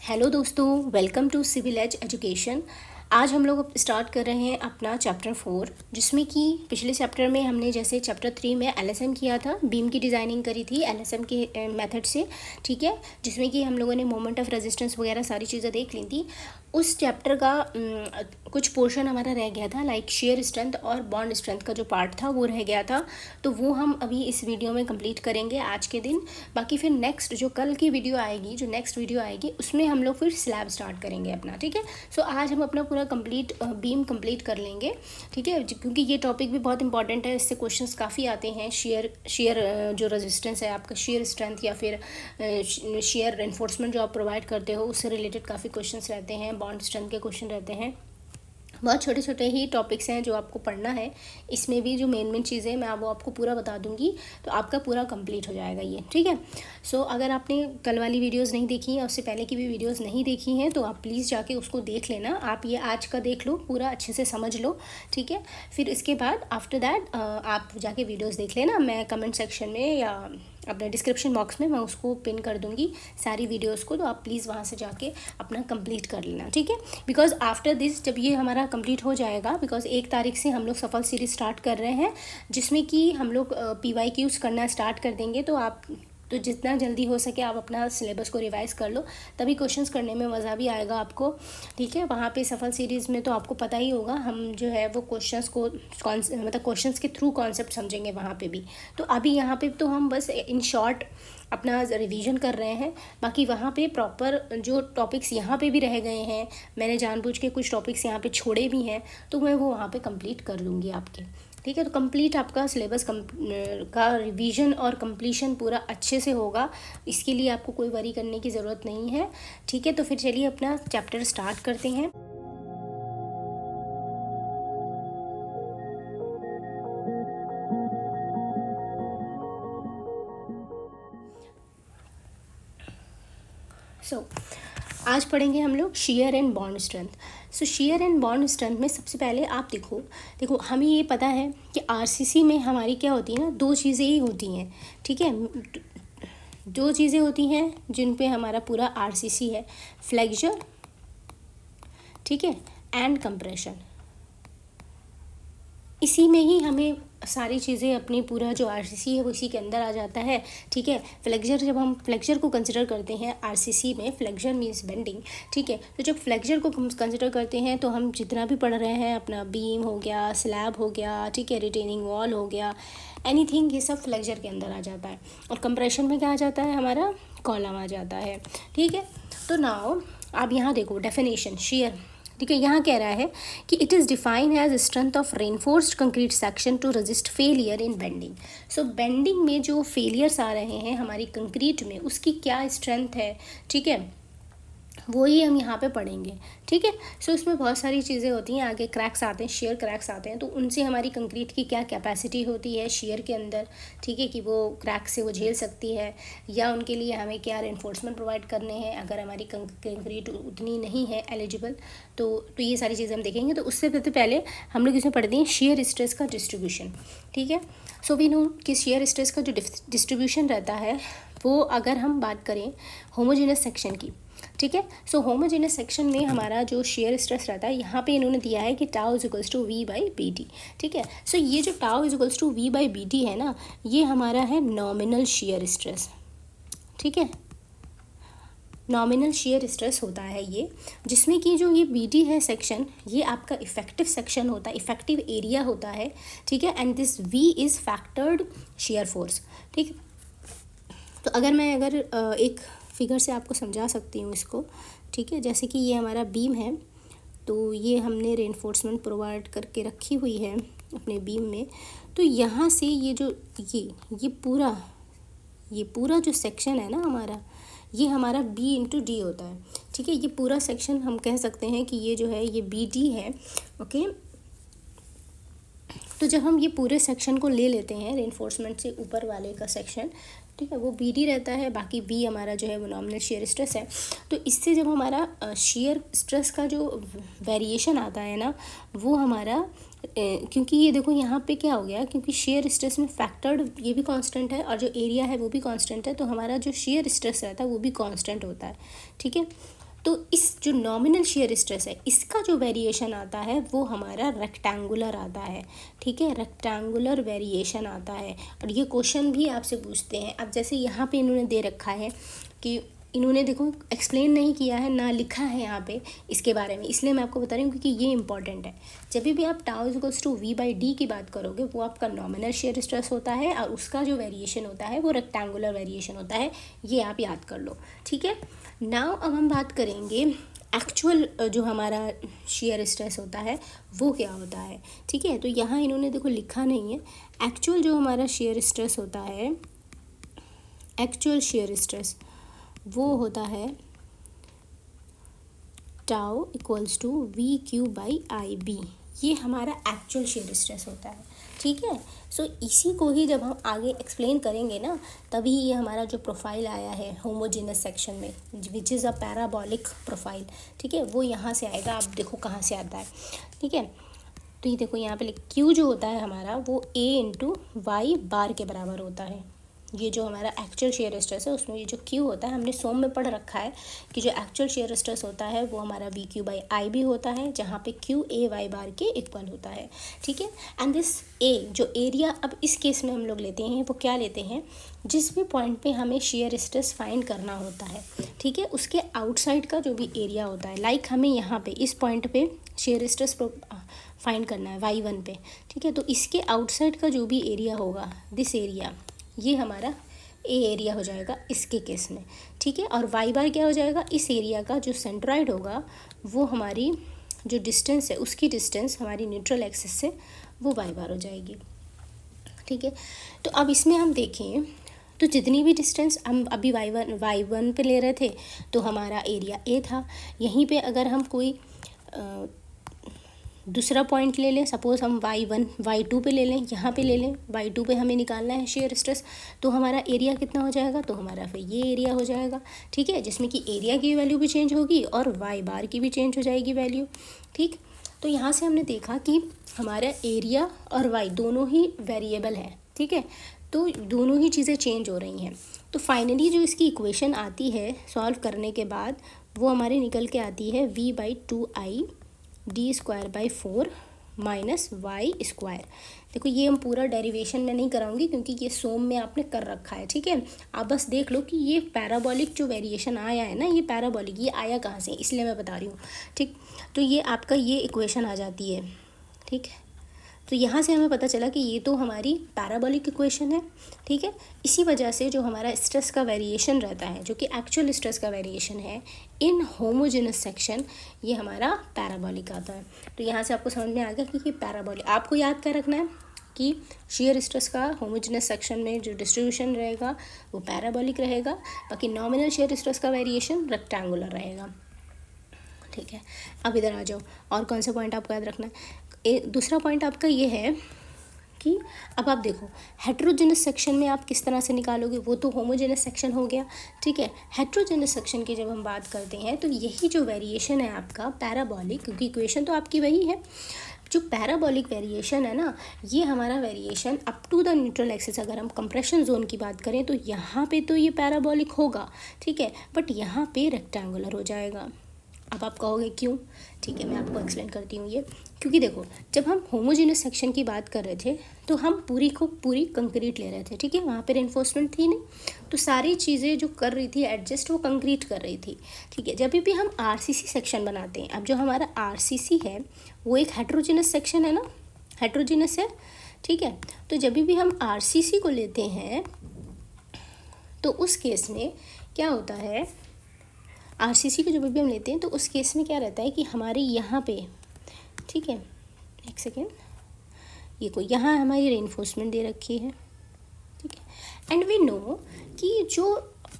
Hello दोस्तों, welcome to Civil Edge Education. आज हम लोग स्टार्ट कर रहे हैं अपना चैप्टर 4, जिसमें कि पिछले चैप्टर में हमने जैसे चैप्टर 3 में एलएसएम किया था, बीम की डिज़ाइनिंग करी थी एलएसएम के मेथड से। ठीक है, जिसमें कि हम लोगों ने मोमेंट ऑफ रेजिस्टेंस वगैरह सारी चीज़ें देख ली थी। उस चैप्टर का कुछ पोर्शन हमारा रह गया था, लाइक शेयर स्ट्रेंथ और बॉन्ड स्ट्रेंथ का जो पार्ट था वो रह गया था। तो वो हम अभी इस वीडियो में कंप्लीट करेंगे आज के दिन। बाकी फिर नेक्स्ट जो कल की वीडियो आएगी, जो नेक्स्ट वीडियो आएगी, उसमें हम लोग फिर स्लैब स्टार्ट करेंगे अपना। ठीक है, सो आज हम अपना पूरा कंप्लीट बीम कंप्लीट कर लेंगे। ठीक है, क्योंकि ये टॉपिक भी बहुत इंपॉर्टेंट है, इससे क्वेश्चंस काफ़ी आते हैं। शेयर जो रेजिस्टेंस है आपका, शेयर स्ट्रेंथ या फिर शेयर एनफोर्समेंट जो आप प्रोवाइड करते हो, उससे रिलेटेड काफ़ी क्वेश्चंस रहते हैं। बॉन्ड स्ट्रेंथ के क्वेश्चन रहते हैं। बहुत छोटे छोटे ही टॉपिक्स हैं जो आपको पढ़ना है। इसमें भी जो मेन चीज़ें मैं वो आपको पूरा बता दूंगी, तो आपका पूरा कंप्लीट हो जाएगा ये। ठीक है, सो अगर आपने कल वाली वीडियोस नहीं देखी हैं, उससे पहले की भी वीडियोस नहीं देखी हैं, तो आप प्लीज़ जाके उसको देख लेना। आप ये आज का देख लो, पूरा अच्छे से समझ लो। ठीक है, फिर इसके बाद आफ्टर दैट आप जाके वीडियोस देख लेना। मैं कमेंट सेक्शन में या अपने डिस्क्रिप्शन बॉक्स में मैं उसको पिन कर दूंगी सारी वीडियोस को, तो आप प्लीज़ वहाँ से जाके अपना कंप्लीट कर लेना। ठीक है, बिकॉज आफ्टर दिस जब ये हमारा कंप्लीट हो जाएगा, बिकॉज 1 तारीख से हम लोग सफल सीरीज स्टार्ट कर रहे हैं, जिसमें कि हम लोग PYQs करना स्टार्ट कर देंगे। तो जितना जल्दी हो सके आप अपना सिलेबस को रिवाइज़ कर लो, तभी क्वेश्चंस करने में मज़ा भी आएगा आपको। ठीक है, वहाँ पे सफल सीरीज़ में तो आपको पता ही होगा, हम जो है वो क्वेश्चंस को मतलब क्वेश्चंस के थ्रू कॉन्सेप्ट समझेंगे वहाँ पे भी। तो अभी यहाँ पे तो हम बस इन शॉर्ट अपना रिवीजन कर रहे हैं। बाकी वहाँ पे प्रॉपर जो टॉपिक्स यहाँ पे भी रह गए हैं, मैंने जानबूझ के कुछ टॉपिक्स यहाँ पे छोड़े भी हैं, तो मैं वो वहाँ पे कंप्लीट कर दूँगी आपके। ठीक है, तो कंप्लीट आपका सिलेबस का रिवीजन और कंप्लीशन पूरा अच्छे से होगा। इसके लिए आपको कोई वरी करने की ज़रूरत नहीं है। ठीक है, तो फिर चलिए अपना चैप्टर स्टार्ट करते हैं। आज पढ़ेंगे हम लोग share and bond strength. So share and bond strength में सबसे पहले आप देखो हमें ये पता है कि आरसीसी में हमारी क्या होती है ना, 2 चीज़ें ही होती हैं। ठीक है, 2 चीज़ें होती हैं जिन पे हमारा पूरा आरसीसी है, फ्लेक्सर, ठीक है, एंड कंप्रेशन। इसी में ही हमें सारी चीज़ें अपनी पूरा जो आरसीसी है वो इसी के अंदर आ जाता है। ठीक है, फ्लेक्सर, जब हम फ्लेक्सर को कंसिडर करते हैं आरसीसी में, फ्लेक्सर मीन्स बेंडिंग। ठीक है, तो जब फ्लेक्सर को कंसिडर करते हैं तो हम जितना भी पढ़ रहे हैं, अपना बीम हो गया, स्लैब हो गया, ठीक है, रिटेनिंग वॉल हो गया, एनीथिंग, ये सब फ्लेक्सर के अंदर आ जाता है। और कंप्रेशन में क्या आ जाता है, हमारा कॉलम आ जाता है। ठीक है, तो नाउ आप यहाँ देखो डेफिनेशन शेयर। ठीक है, यहाँ कह रहा है कि it is define as strength of reinforced concrete section to resist failure in bending. So bending में जो फेलियर्स आ रहे हैं हमारी कंक्रीट में, उसकी क्या स्ट्रेंथ है, ठीक है, वो ही हम यहाँ पे पढ़ेंगे। ठीक है, सो इसमें बहुत सारी चीज़ें होती हैं। आगे क्रैक्स आते हैं, शेयर क्रैक्स आते हैं, तो उनसे हमारी कंक्रीट की क्या कैपेसिटी होती है शेयर के अंदर, ठीक है, कि वो क्रैक से वो झेल सकती है, या उनके लिए हमें क्या रेनफोर्समेंट प्रोवाइड करने हैं अगर हमारी कंक्रीट उतनी नहीं है एलिजिबल। तो ये सारी चीज़ें हम देखेंगे। तो उससे पहले हम लोग इसमें पढ़ते हैं शेयर स्ट्रेस का डिस्ट्रीब्यूशन। ठीक है, सो वी नो कि शेयर स्ट्रेस का जो डिस्ट्रीब्यूशन रहता है, वो अगर हम बात करें होमोजेनस सेक्शन की, ठीक है, सो होमोजेनस सेक्शन में हमारा जो शेयर स्ट्रेस रहता है, यहाँ पे इन्होंने दिया है कि tau is equals to V/BT। ठीक है, सो ये जो tau is equals to V/BT है ना, ये हमारा है नॉमिनल शेयर स्ट्रेस। ठीक है, नॉमिनल शेयर स्ट्रेस होता है ये, जिसमें कि जो ये BT है सेक्शन, ये आपका इफेक्टिव सेक्शन होता है, इफेक्टिव एरिया होता है। ठीक है, and this V is factored shear force. ठीक, तो अगर एक फिगर से आपको समझा सकती हूँ इसको। ठीक है, जैसे कि ये हमारा बीम है, तो ये हमने रेनफोर्समेंट प्रोवाइड करके रखी हुई है अपने बीम में। तो यहाँ से ये पूरा जो सेक्शन है ना हमारा, ये हमारा B/D होता है। ठीक है, ये पूरा सेक्शन हम कह सकते हैं कि ये जो है ये BD है। ओके, तो जब हम ये पूरे सेक्शन को ले लेते हैं, रेनफोर्समेंट से ऊपर वाले का सेक्शन, ठीक है, वो BD रहता है, बाकी B हमारा जो है वो नॉमिनल शेयर स्ट्रेस है। तो इससे जब हमारा शेयर स्ट्रेस का जो वेरिएशन आता है ना, वो हमारा क्योंकि ये देखो यहाँ पे क्या हो गया, क्योंकि शेयर स्ट्रेस में फैक्टर्ड ये भी कांस्टेंट है और जो एरिया है वो भी कांस्टेंट है, तो हमारा जो शेयर स्ट्रेस रहता है वो भी कांस्टेंट होता है। ठीक है, तो इस जो नॉमिनल शेयर स्ट्रेस है इसका जो वेरिएशन आता है वो हमारा रेक्टेंगुलर आता है, ठीक है, रेक्टेंगुलर वेरिएशन आता है। और ये क्वेश्चन भी आपसे पूछते हैं। अब जैसे यहाँ पे इन्होंने दे रखा है कि इन्होंने देखो एक्सप्लेन नहीं किया है ना लिखा है यहाँ पे इसके बारे में, इसलिए मैं आपको बता रही हूँ क्योंकि ये इंपॉर्टेंट है। जब भी आप tau equals to V by D की बात करोगे वो आपका नॉमिनल शेयर स्ट्रेस होता है और उसका जो वेरिएशन होता है वो रेक्टेंगुलर वेरिएशन होता है, ये आप याद कर लो, ठीक है। नाउ अब हम बात करेंगे एक्चुअल जो हमारा शेयर स्ट्रेस होता है वो क्या होता है, ठीक है। तो यहाँ इन्होंने देखो लिखा नहीं है, एक्चुअल जो हमारा शेयर स्ट्रेस होता है, एक्चुअल शेयर स्ट्रेस वो होता है tau equals to V Q by I B, ये हमारा एक्चुअल शेयर स्ट्रेस होता है, ठीक है। सो इसी को ही जब हम आगे एक्सप्लेन करेंगे ना तभी ये हमारा जो प्रोफाइल आया है होमोजेनस सेक्शन में which is a parabolic profile, ठीक है, वो यहाँ से आएगा। आप देखो कहाँ से आता है, ठीक है। तो ये देखो यहाँ पे क्यू जो होता है हमारा वो ए इंटू वाई बार के बराबर होता है। ये जो हमारा एक्चुअल शेयर स्ट्रेस है उसमें ये जो क्यू होता है हमने सोम में पढ़ रखा है कि जो एक्चुअल शेयर स्ट्रेस होता है वो हमारा V Q by I B होता है, जहाँ पे क्यू ए वाई बार के इक्वल होता है, ठीक है। एंड दिस ए जो एरिया अब इस केस में हम लोग लेते हैं वो क्या लेते हैं, जिस भी पॉइंट पे हमें शेयर स्ट्रेस फाइंड करना होता है, ठीक है, उसके आउटसाइड का जो भी एरिया होता है। लाइक हमें यहाँ पे इस पॉइंट पे शेयर स्ट्रेस फाइंड करना है y1 पे, ठीक है। तो इसके आउटसाइड का जो भी एरिया होगा दिस एरिया, ये हमारा ए एरिया हो जाएगा इसके केस में, ठीक है। और वाई बार क्या हो जाएगा, इस एरिया का जो सेंट्रॉइड होगा वो हमारी जो डिस्टेंस है उसकी डिस्टेंस हमारी न्यूट्रल एक्सिस से वो वाई बार हो जाएगी, ठीक है। तो अब इसमें हम देखें तो जितनी भी डिस्टेंस हम अभी y1 पे ले रहे थे तो हमारा एरिया ए था। यहीं पे अगर हम कोई दूसरा पॉइंट ले लें, सपोज़ हम y1 y2 पे ले लें, यहाँ पे ले लें, y2 पे हमें निकालना है शेयर स्ट्रेस, तो हमारा एरिया कितना हो जाएगा, तो हमारा फिर ये एरिया हो जाएगा, ठीक है, जिसमें कि एरिया की वैल्यू भी चेंज होगी और y बार की भी चेंज हो जाएगी वैल्यू, ठीक। तो यहाँ से हमने देखा कि हमारा एरिया और y दोनों ही वेरिएबल है, ठीक है, तो दोनों ही चीज़ें चेंज हो रही हैं। तो फाइनली जो इसकी इक्वेशन आती है सॉल्व करने के बाद वो हमारे निकल के आती है v by 2i D square by 4 minus Y square. देखो ये हम पूरा डेरिवेशन में नहीं कराऊंगी क्योंकि ये सोम में आपने कर रखा है, ठीक है। आप बस देख लो कि ये पैराबोलिक जो वेरिएशन आया है ना, ये पैराबोलिक ये आया कहाँ से, इसलिए मैं बता रही हूँ, ठीक। तो ये आपका ये इक्वेशन आ जाती है, ठीक है। तो यहाँ से हमें पता चला कि ये तो हमारी पैराबोलिक इक्वेशन है, ठीक है। इसी वजह से जो हमारा स्ट्रेस का वेरिएशन रहता है जो कि एक्चुअल स्ट्रेस का वेरिएशन है इन होमोजेनस सेक्शन, ये हमारा पैराबोलिक आता है। तो यहाँ से आपको समझ में आ गया कि ये पैराबोलिक, आपको याद कर रखना है कि शेयर स्ट्रेस का होमोजेनस सेक्शन में जो डिस्ट्रीब्यूशन रहेगा वो पैराबोलिक रहेगा, बाकी नॉमिनल शेयर स्ट्रेस का वेरिएशन रेक्टेंगुलर रहेगा, ठीक है। अब इधर आ जाओ, और कौन सा पॉइंट आपको याद रखना है। दूसरा पॉइंट आपका ये है कि अब आप देखो हेट्रोजेनस सेक्शन में आप किस तरह से निकालोगे, वो तो होमोजेनस सेक्शन हो गया, ठीक है। हेट्रोजेनस सेक्शन की जब हम बात करते हैं तो यही जो वेरिएशन है आपका पैराबोलिक, क्योंकि इक्वेशन तो आपकी वही है, जो पैराबोलिक वेरिएशन है ना, ये हमारा variation up to the neutral axis, अगर हम कंप्रेशन जोन की बात करें तो यहाँ पे तो ये पैराबोलिक होगा, ठीक है, बट यहाँ पे रेक्टेंगुलर हो जाएगा। अब आप कहोगे क्यों, ठीक है, मैं आपको एक्सप्लेन करती हूँ ये। क्योंकि देखो जब हम होमोजेनस सेक्शन की बात कर रहे थे तो हम पूरी को पूरी कंक्रीट ले रहे थे, ठीक है, वहाँ पे रेनफोर्समेंट थी नहीं, तो सारी चीज़ें जो कर रही थी एडजस्ट वो कंक्रीट कर रही थी, ठीक है। जब भी हम आरसीसी सेक्शन बनाते हैं, अब जो हमारा आरसीसी है वो एक हेट्रोजेनस सेक्शन है ना, हेट्रोजेनस है, ठीक है। तो जब भी हम आरसीसी को लेते हैं तो उस केस में क्या होता है, आरसीसी को जब भी हम लेते हैं तो उस केस में क्या रहता है कि हमारे यहाँ पे, ठीक है, एक सेकेंड, ये कोई यहाँ हमारी रेनफोर्समेंट दे रखी है, ठीक है। एंड वी नो कि जो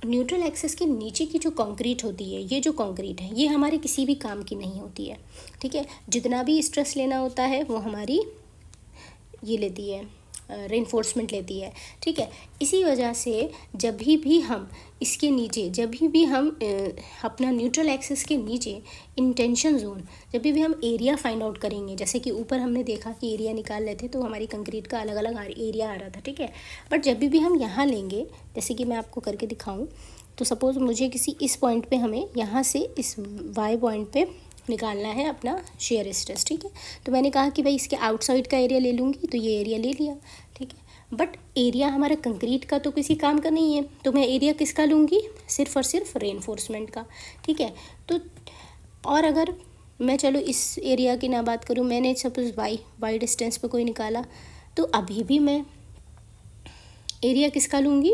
न्यूट्रल एक्सिस के नीचे की जो कंक्रीट होती है, ये जो कंक्रीट है ये हमारे किसी भी काम की नहीं होती है, ठीक है। जितना भी स्ट्रेस लेना होता है वो हमारी ये लेती है, रेनफोर्समेंट लेती है, ठीक है। इसी वजह से जब भी हम इसके नीचे, जब भी हम अपना न्यूट्रल एक्सिस के नीचे इंटेंशन जोन, जब भी हम एरिया फाइंड आउट करेंगे, जैसे कि ऊपर हमने देखा कि एरिया निकाल लेते तो हमारी कंक्रीट का अलग अलग एरिया आ रहा था, ठीक है। बट जब भी हम यहाँ लेंगे, जैसे कि मैं आपको करके दिखाऊँ तो सपोज़ मुझे किसी इस पॉइंट पे हमें यहाँ से इस वाई पॉइंट पे निकालना है अपना शेयर स्ट्रेस, ठीक है। तो मैंने कहा कि भाई इसके आउटसाइड का एरिया ले लूँगी, तो ये एरिया ले लिया, ठीक है। बट एरिया हमारा कंक्रीट का तो किसी काम का नहीं है, तो मैं एरिया किसका लूँगी, सिर्फ और सिर्फ रेनफोर्समेंट का, ठीक है। तो और अगर मैं चलो इस एरिया की ना बात करूँ, मैंने सपोज वाई डिस्टेंस पे कोई निकाला, तो अभी भी मैं एरिया किसका लूँगी,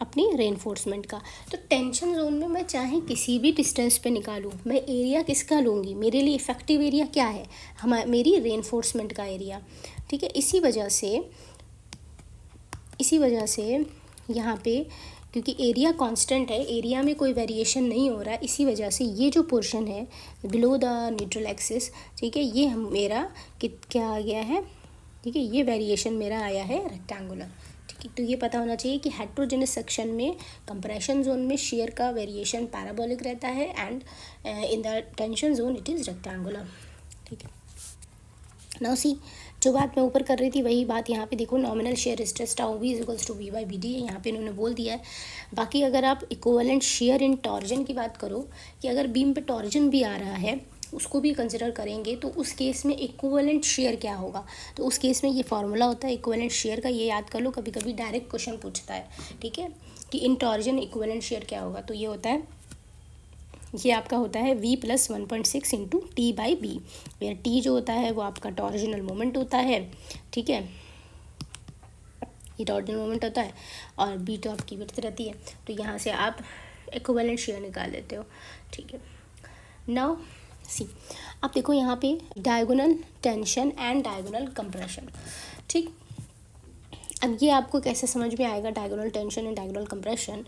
अपनी रेनफोर्समेंट का। तो टेंशन जोन में मैं चाहे किसी भी डिस्टेंस पे निकालूँ, मैं एरिया किसका लूँगी, मेरे लिए इफ़ेक्टिव एरिया क्या है, मेरी रेनफोर्समेंट का एरिया, ठीक है। इसी वजह से यहाँ पे क्योंकि एरिया कांस्टेंट है, एरिया में कोई वेरिएशन नहीं हो रहा है, इसी वजह से ये जो पोर्शन है बिलो द न्यूट्रल एक्सिस, ठीक है, ये मेरा क्या आ गया है, ठीक है, ये वेरिएशन मेरा आया है रेक्टेंगुलर, ठीक है। तो ये पता होना चाहिए कि हेट्रोजेनस सेक्शन में कंप्रेशन जोन में शेयर का वेरिएशन पैराबोलिक रहता है and in the tension zone it is rectangular, ठीक है। नाउ सी, जो बात मैं ऊपर कर रही थी वही बात यहाँ पे देखो, nominal shear stress tau V is equals to V by B D है, यहाँ पे इन्होंने बोल दिया है। बाकी अगर आप इक्विवेलेंट शेयर इन टॉर्जन की बात करो कि अगर बीम पे टॉर्जन भी आ रहा है उसको भी कंसिडर करेंगे, तो उस केस में इक्विवेलेंट शेयर क्या होगा, तो उस केस में ये फार्मूला होता है इक्विवेलेंट शेयर का, ये याद कर लो, कभी कभी डायरेक्ट क्वेश्चन पूछता है, ठीक है, कि इन टॉर्जन इक्विवेलेंट शेयर क्या होगा। तो ये होता है, ये आपका होता है v + 1.6 into T by B, where T जो होता है वो आपका टॉर्जनल मोमेंट होता है, ठीक है, ये टॉर्जनल मोमेंट होता है, और बी तो आपकी विड्थ रहती है। तो यहाँ से आप इक्विवेलेंट शेयर निकाल लेते हो, ठीक है। नाउ सी, आप देखो यहाँ पे diagonal tension and diagonal compression, ठीक। अब ये आपको कैसे समझ में आएगा diagonal tension and diagonal compression,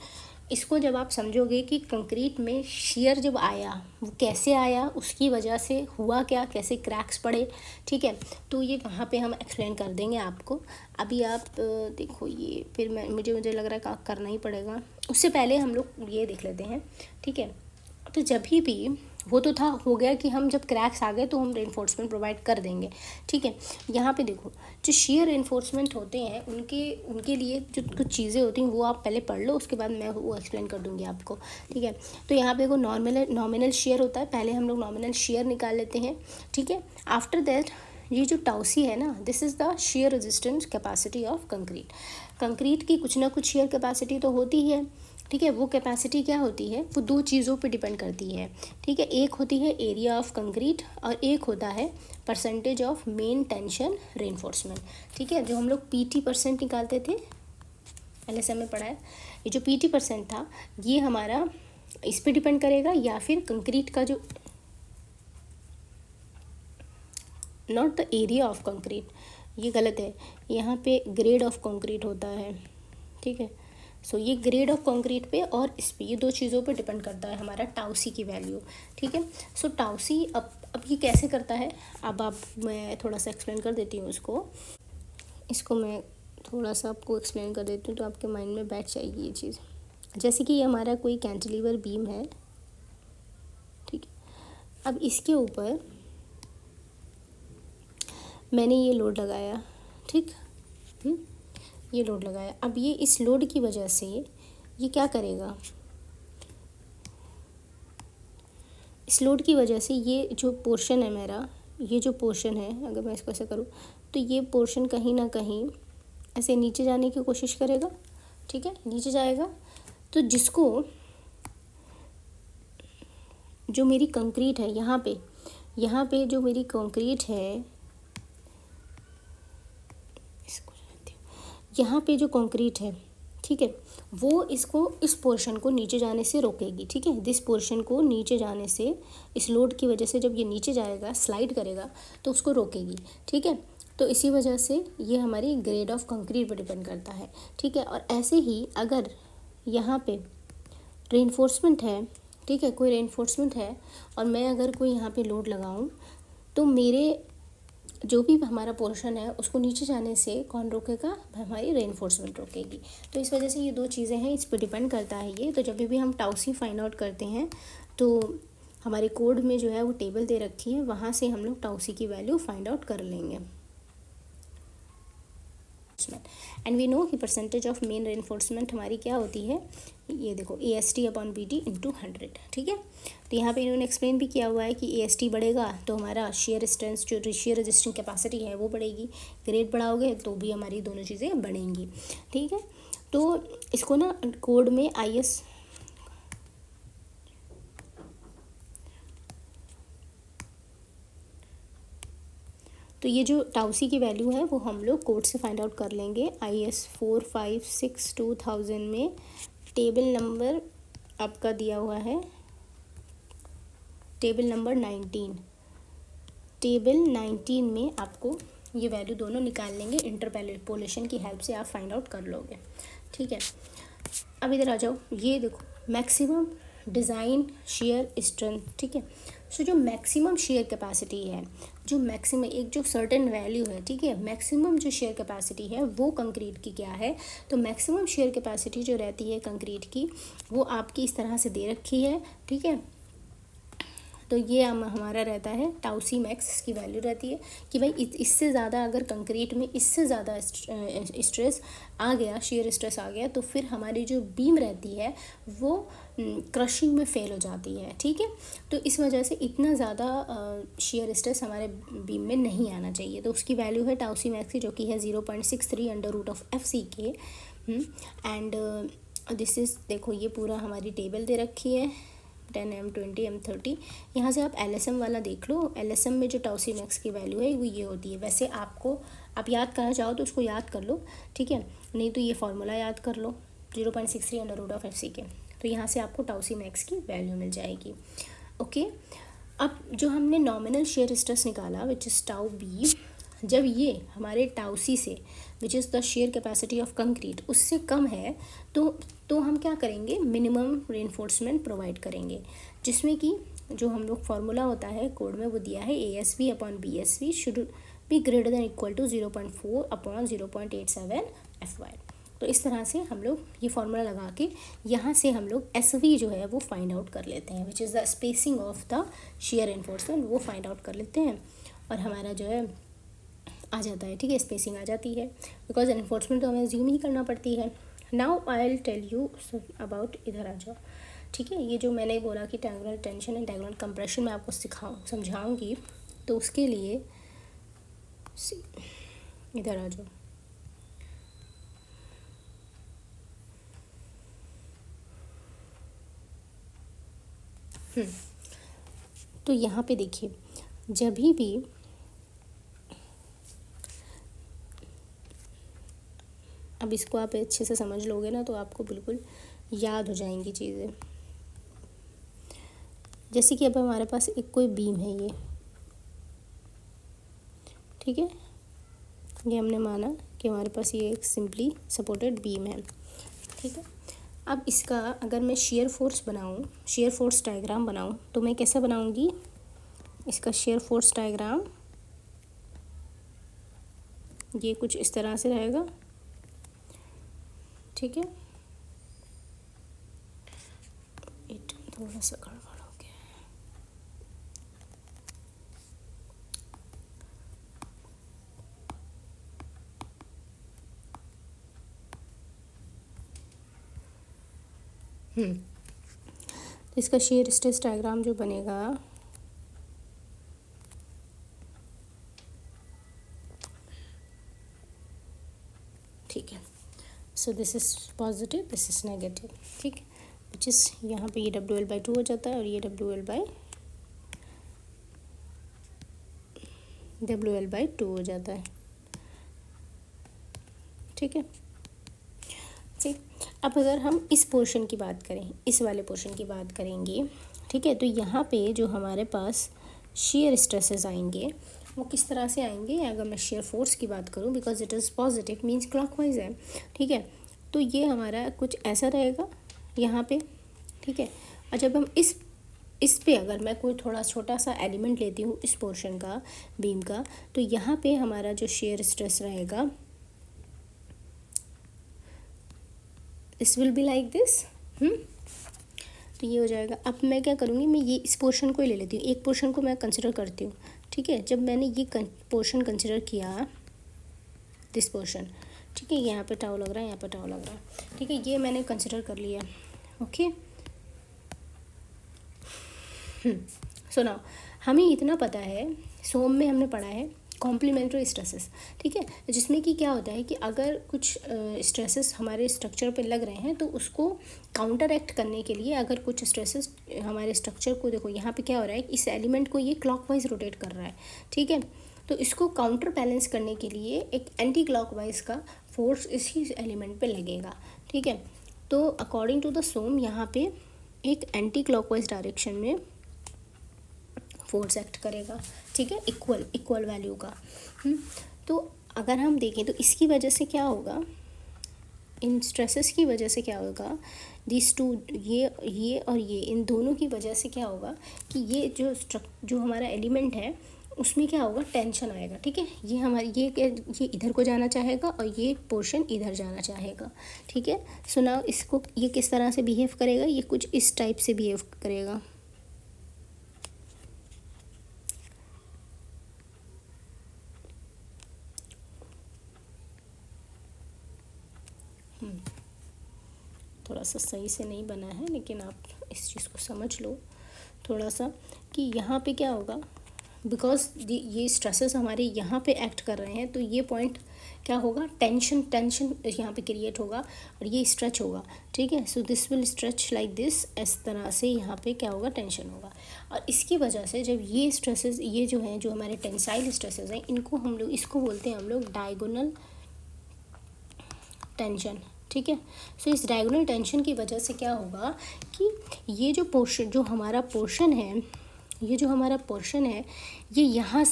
इसको जब आप समझोगे कि कंक्रीट में शियर जब आया वो कैसे आया, उसकी वजह से हुआ क्या, कैसे क्रैक्स पड़े, ठीक है, तो ये वहाँ पे हम एक्सप्लेन कर देंगे आपको। अभी आप देखो ये फिर मुझे लग रहा है करना ही पड़ेगा, उससे पहले हम लोग ये देख लेते हैं, ठीक है। तो जब भी वो तो था हो गया कि हम जब क्रैक्स आ गए तो हम रेनफोर्समेंट प्रोवाइड कर देंगे, ठीक है। यहाँ पे देखो जो शेयर रेनफोर्समेंट होते हैं उनके लिए जो कुछ चीज़ें होती हैं वो आप पहले पढ़ लो, उसके बाद मैं वो एक्सप्लेन कर दूँगी आपको, ठीक है। तो यहाँ पे देखो नॉमिनल शेयर होता है, पहले हम लोग नॉमिनल शेयर निकाल लेते हैं, ठीक है। आफ्टर दैट ये जो टाउसी है ना, this is the share resistance capacity of concrete की कुछ ना कुछ शेयर कैपेसिटी तो होती ही है, ठीक है। वो कैपेसिटी क्या होती है, वो दो चीज़ों पे डिपेंड करती है, ठीक है। एक होती है एरिया ऑफ कंक्रीट और एक होता है percentage of main tension reinforcement, ठीक है। जो हम लोग PT% निकालते थे LSM में पढ़ा है, ये जो PT% था ये हमारा इस पे डिपेंड करेगा या फिर कंक्रीट का जो, not the area of concrete, ये गलत है, यहाँ पे ग्रेड ऑफ कंक्रीट होता है, ठीक है। सो ये ग्रेड ऑफ कंक्रीट पे और इस पे, ये दो चीज़ों पे डिपेंड करता है हमारा टाउसी की वैल्यू, ठीक है। सो टाउसी अब ये कैसे करता है, अब मैं थोड़ा सा एक्सप्लेन कर देती हूँ इसको मैं थोड़ा सा आपको एक्सप्लेन कर देती हूँ तो आपके माइंड में बैठ जाएगी ये चीज़। जैसे कि ये हमारा कोई कैंटिलीवर बीम है, ठीक है। अब इसके ऊपर मैंने ये लोड लगाया, ठीक, ये लोड लगाया। अब ये इस लोड की वजह से ये क्या करेगा, इस लोड की वजह से ये जो पोर्शन है मेरा, ये जो पोर्शन है अगर मैं इसको ऐसे करूँ तो ये पोर्शन कहीं ना कहीं ऐसे नीचे जाने की कोशिश करेगा, ठीक है, नीचे जाएगा। तो जिसको जो मेरी कंक्रीट है यहाँ पे जो मेरी कंक्रीट है, यहाँ पे जो कंक्रीट है, ठीक है, वो इसको इस पोर्शन को नीचे जाने से रोकेगी, ठीक है। दिस पोर्शन को नीचे जाने से, इस लोड की वजह से जब ये नीचे जाएगा स्लाइड करेगा तो उसको रोकेगी, ठीक है। तो इसी वजह से ये हमारी ग्रेड ऑफ कंक्रीट पर डिपेंड करता है, ठीक है। और ऐसे ही अगर यहाँ पे रेनफोर्समेंट है, ठीक है, कोई रेनफोर्समेंट है और मैं अगर कोई यहाँ पे लोड लगाऊँ तो मेरे जो भी हमारा पोर्शन है उसको नीचे जाने से कौन रोकेगा, हमारी रेनफोर्समेंट रोकेगी। तो इस वजह से ये दो चीज़ें हैं, इस पर डिपेंड करता है ये। तो जब भी हम टाउसी फाइंड आउट करते हैं तो हमारे कोड में जो है वो टेबल दे रखी है, वहाँ से हम लोग टाउसी की वैल्यू फाइंड आउट कर लेंगे। एंड वी नो कि परसेंटेज ऑफ मेन रेनफोर्समेंट हमारी क्या होती है, ये देखो AST अपॉन BT इंटू 100, ठीक है। तो यहाँ पे इन्होंने एक्सप्लेन भी किया हुआ है कि AST बढ़ेगा तो हमारा शेयर स्ट्रेंथ जो शेयर रेजिस्टिंग कैपेसिटी है वो बढ़ेगी, ग्रेड बढ़ाओगे तो भी हमारी दोनों चीज़ें बढ़ेंगी, ठीक है। तो इसको ना कोड में IS तो ये जो टाउसी की वैल्यू है वो हम लोग कोड से फाइंड आउट कर लेंगे। IS 456/2000 में टेबल नंबर आपका दिया हुआ है, टेबल नंबर 19, टेबल 19 में आपको ये वैल्यू दोनों निकाल लेंगे, इंटरपोलेशन की हेल्प से आप फाइंड आउट कर लोगे, ठीक है। अब इधर आ जाओ, ये देखो मैक्सिमम डिज़ाइन शेयर स्ट्रेंथ, ठीक है। सो जो मैक्सिमम शेयर कैपेसिटी है, जो मैक्सिमम एक जो सर्टेन वैल्यू है, ठीक है, मैक्सिमम जो शेयर कैपेसिटी है वो कंक्रीट की क्या है, तो मैक्सिमम शेयर कैपेसिटी जो रहती है कंक्रीट की वो आपकी इस तरह से दे रखी है, ठीक है। तो ये हमारा रहता है टाउसी मैक्स की वैल्यू रहती है कि भाई इससे ज़्यादा अगर कंक्रीट में इससे ज़्यादा स्ट्रेस आ गया, शेयर स्ट्रेस आ गया, तो फिर हमारी जो बीम रहती है वो क्रशिंग में फेल हो जाती है, ठीक है। तो इस वजह से इतना ज़्यादा शेयर स्ट्रेस हमारे बीम में नहीं आना चाहिए। तो उसकी वैल्यू है टाउसी मैक्स की जो कि है 0.63 √f(c) एंड दिस इज़, देखो ये पूरा हमारी टेबल दे रखी है 10 M 20 M 30। यहाँ से आप LSM वाला देख लो, LSM में जो टाउसी मैक्स की वैल्यू है वो ये होती है। वैसे आपको आप याद करना चाहो तो उसको याद कर लो, ठीक है, नहीं तो ये फार्मूला याद कर लो 0.63 √f(c) के। तो यहाँ से आपको टाउसी मैक्स की वैल्यू मिल जाएगी, ओके। अब जो हमने नॉमिनल शेयर स्ट्रेस निकाला विच इज़ टाउ बी, जब ये हमारे टाउसी से which is the share capacity of concrete उससे कम है तो हम क्या करेंगे, मिनिमम रेनफोर्समेंट प्रोवाइड करेंगे, जिसमें कि जो हम लोग फार्मूला होता है कोड में वो दिया है ASV upon BSV should be greater than equal to 0.4 upon 0.87 FY। तो इस तरह से हम लोग ये फार्मूला लगा के यहाँ से हम लोग SV जो है वो फाइंड आउट कर लेते हैं, which is the spacing of the share reinforcement, वो फाइंड आउट कर लेते हैं और हमारा जो है आ जाता है, ठीक है, स्पेसिंग आ जाती है, बिकॉज एनफोर्समेंट तो हमें ज्यूम ही करना पड़ती है। Now I will tell you about, इधर आ जाओ, ठीक है। ये जो मैंने बोला कि diagonal tension and diagonal compression मैं आपको समझाऊंगी, तो उसके लिए इधर आ जाओ। तो यहाँ पे देखिए, जब भी अब इसको आप अच्छे से समझ लोगे ना तो आपको बिल्कुल याद हो जाएंगी चीज़ें। जैसे कि अब हमारे पास एक कोई बीम है ये, ठीक है, ये हमने माना कि हमारे पास ये एक सिंपली सपोर्टेड बीम है, ठीक है। अब इसका अगर मैं शेयर फोर्स बनाऊं, शेयर फोर्स डायग्राम बनाऊं, तो मैं कैसे बनाऊंगी इसका शेयर फोर्स डायग्राम, ये कुछ इस तरह से रहेगा, ठीक है। थोड़ा सा गड़बड़ हो गया है। तो इसका शेयर स्ट्रेस डायग्राम जो बनेगा, ठीक है, सो this is positive, this is negative, ठीक है, विच इज़ यहाँ पे ये WL/2 हो जाता है और ये WL/2 हो जाता है, ठीक है। ठीक, अब अगर हम इस पोर्शन की बात करें, इस वाले पोर्शन की बात करेंगे, ठीक है, तो यहाँ पे जो हमारे पास शेयर स्ट्रेसेस आएंगे वो किस तरह से आएंगे, अगर मैं शेयर फोर्स की बात करूँ, because it is positive means clockwise है, ठीक है, तो ये हमारा कुछ ऐसा रहेगा यहाँ पे, ठीक है। और जब हम इस पे अगर मैं कोई थोड़ा छोटा सा एलिमेंट लेती हूँ इस पोर्शन का बीम का, तो यहाँ पे हमारा जो शेयर स्ट्रेस रहेगा this will be like this, तो ये हो जाएगा। अब मैं क्या करूँगी, मैं ये इस पोर्शन को ही ले लेती हूँ, एक पोर्शन को मैं कंसिडर करती हूँ, ठीक है। जब मैंने ये पोर्शन कंसिडर किया, दिस पोर्शन, ठीक है, यहाँ पे टाउ लग रहा है, यहाँ पे टाउ लग रहा है, ठीक है, ये मैंने कंसिडर कर लिया, ओके। सुनाओ, हमें इतना पता है, सोम में हमने पढ़ा है कॉम्प्लीमेंट्री स्ट्रेसेस, ठीक है, जिसमें कि क्या होता है कि अगर कुछ स्ट्रेसेस हमारे स्ट्रक्चर पे लग रहे हैं तो उसको काउंटर एक्ट करने के लिए, अगर कुछ स्ट्रेसेस हमारे स्ट्रक्चर को, देखो यहाँ पे क्या हो रहा है, इस एलिमेंट को ये क्लॉकवाइज रोटेट कर रहा है, ठीक है, तो इसको काउंटर बैलेंस करने के लिए एक एंटी क्लॉकवाइज का फोर्स इसी एलिमेंट पे लगेगा, ठीक है। तो अकॉर्डिंग टू द सोम यहाँ पे एक एंटी क्लॉकवाइज डायरेक्शन में फोर्स एक्ट करेगा, ठीक है, इक्वल वैल्यू का। तो अगर हम देखें तो इसकी वजह से क्या होगा, इन स्ट्रेसेस की वजह से क्या होगा, दिस टू, ये और ये, इन दोनों की वजह से क्या होगा कि ये जो हमारा एलिमेंट है उसमें क्या होगा, टेंशन आएगा, ठीक है। ये हमारी ये इधर को जाना चाहेगा और ये पोर्शन इधर जाना चाहेगा, ठीक है। सुनाओ इसको, ये किस तरह से बिहेव करेगा, ये कुछ इस टाइप से बिहेव करेगा। थोड़ा सा सही से नहीं बना है, लेकिन आप इस चीज़ को समझ लो थोड़ा सा कि यहाँ पे क्या होगा, बिकॉज ये स्ट्रेसेस हमारे यहाँ पे एक्ट कर रहे हैं, तो ये पॉइंट क्या होगा, टेंशन यहाँ पे क्रिएट होगा और ये स्ट्रेच होगा, ठीक है। So this will stretch like this, इस तरह से यहाँ पे क्या होगा, टेंशन होगा। और इसकी वजह से जब ये स्ट्रेसेस, ये जो हैं, जो हमारे टेंसाइल स्ट्रेसेस हैं, इनको हम लोग, इसको बोलते हैं हम लोग डायगोनल टेंशन, ठीक है। सो इस डायगोनल टेंशन की वजह से क्या होगा कि ये जो पोर्शन, जो हमारा पोर्शन है, ये जो हमारा पोर्शन है, ये यहाँ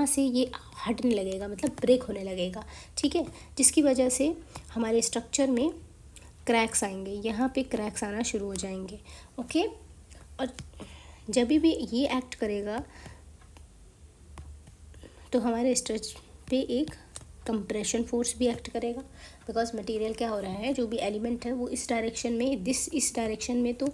से ये हटने लगेगा, मतलब ब्रेक होने लगेगा, ठीक है, जिसकी वजह से हमारे स्ट्रक्चर में क्रैक्स आएंगे, यहाँ पे क्रैक्स आना शुरू हो जाएंगे, ओके। और जब भी ये एक्ट करेगा तो हमारे स्ट्रेच पे एक कंप्रेशन फोर्स भी एक्ट करेगा, बिकॉज मटेरियल क्या हो रहा है, जो भी एलिमेंट है वो इस डायरेक्शन में, इस डायरेक्शन में तो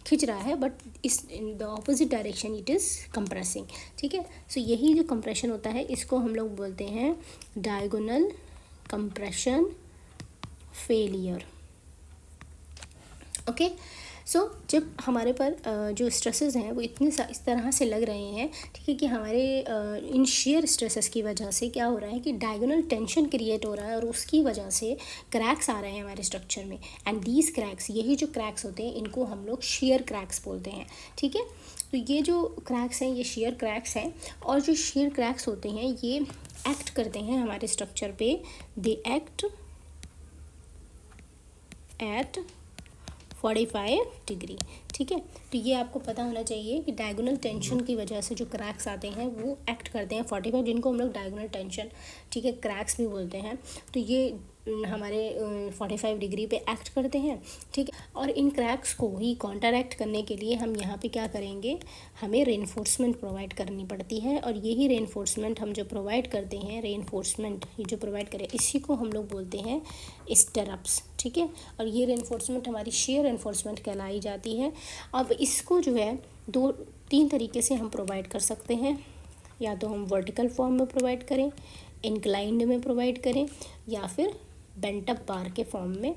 खिंच रहा है, बट इस in the opposite direction it is compressing, ठीक है। सो यही जो कंप्रेशन होता है इसको हम लोग बोलते हैं डायगोनल कंप्रेशन फेलियर, ओके। सो जब हमारे पर जो स्ट्रेसेस हैं वो इस तरह से लग रहे हैं, ठीक है, कि हमारे इन शेयर स्ट्रेसेस की वजह से क्या हो रहा है कि डायगोनल टेंशन क्रिएट हो रहा है और उसकी वजह से क्रैक्स आ रहे हैं हमारे स्ट्रक्चर में, एंड दीज क्रैक्स, यही जो क्रैक्स होते हैं इनको हम लोग शेयर क्रैक्स बोलते हैं, ठीक है। तो ये जो क्रैक्स हैं ये शेयर क्रैक्स हैं, और जो शेयर क्रैक्स होते हैं ये एक्ट करते हैं हमारे स्ट्रक्चर पे, दे एक्ट एट 45 डिग्री, ठीक है। तो ये आपको पता होना चाहिए कि डायगोनल टेंशन की वजह से जो क्रैक्स आते हैं वो एक्ट करते हैं 45, जिनको हम लोग डायगोनल टेंशन, ठीक है, क्रैक्स भी बोलते हैं। तो ये हमारे 45 डिग्री पे एक्ट करते हैं, ठीक है। और इन क्रैक्स को ही कॉन्टरैक्ट करने के लिए हम यहाँ पे क्या करेंगे, हमें रेनफोर्समेंट प्रोवाइड करनी पड़ती है, और यही रेनफोर्समेंट हम जो प्रोवाइड करते हैं, रेनफोर्समेंट ये जो प्रोवाइड करें, इसी को हम लोग बोलते हैं स्टरअप्स, ठीक है। और ये रेनफोर्समेंट हमारी शेयर रेनफोर्समेंट कहलाई जाती है। अब इसको जो है 2-3 तरीके से हम प्रोवाइड कर सकते हैं, या तो हम वर्टिकल फॉर्म में प्रोवाइड करें, इंक्लाइंड में प्रोवाइड करें, या फिर बेंट अप बार के फॉर्म में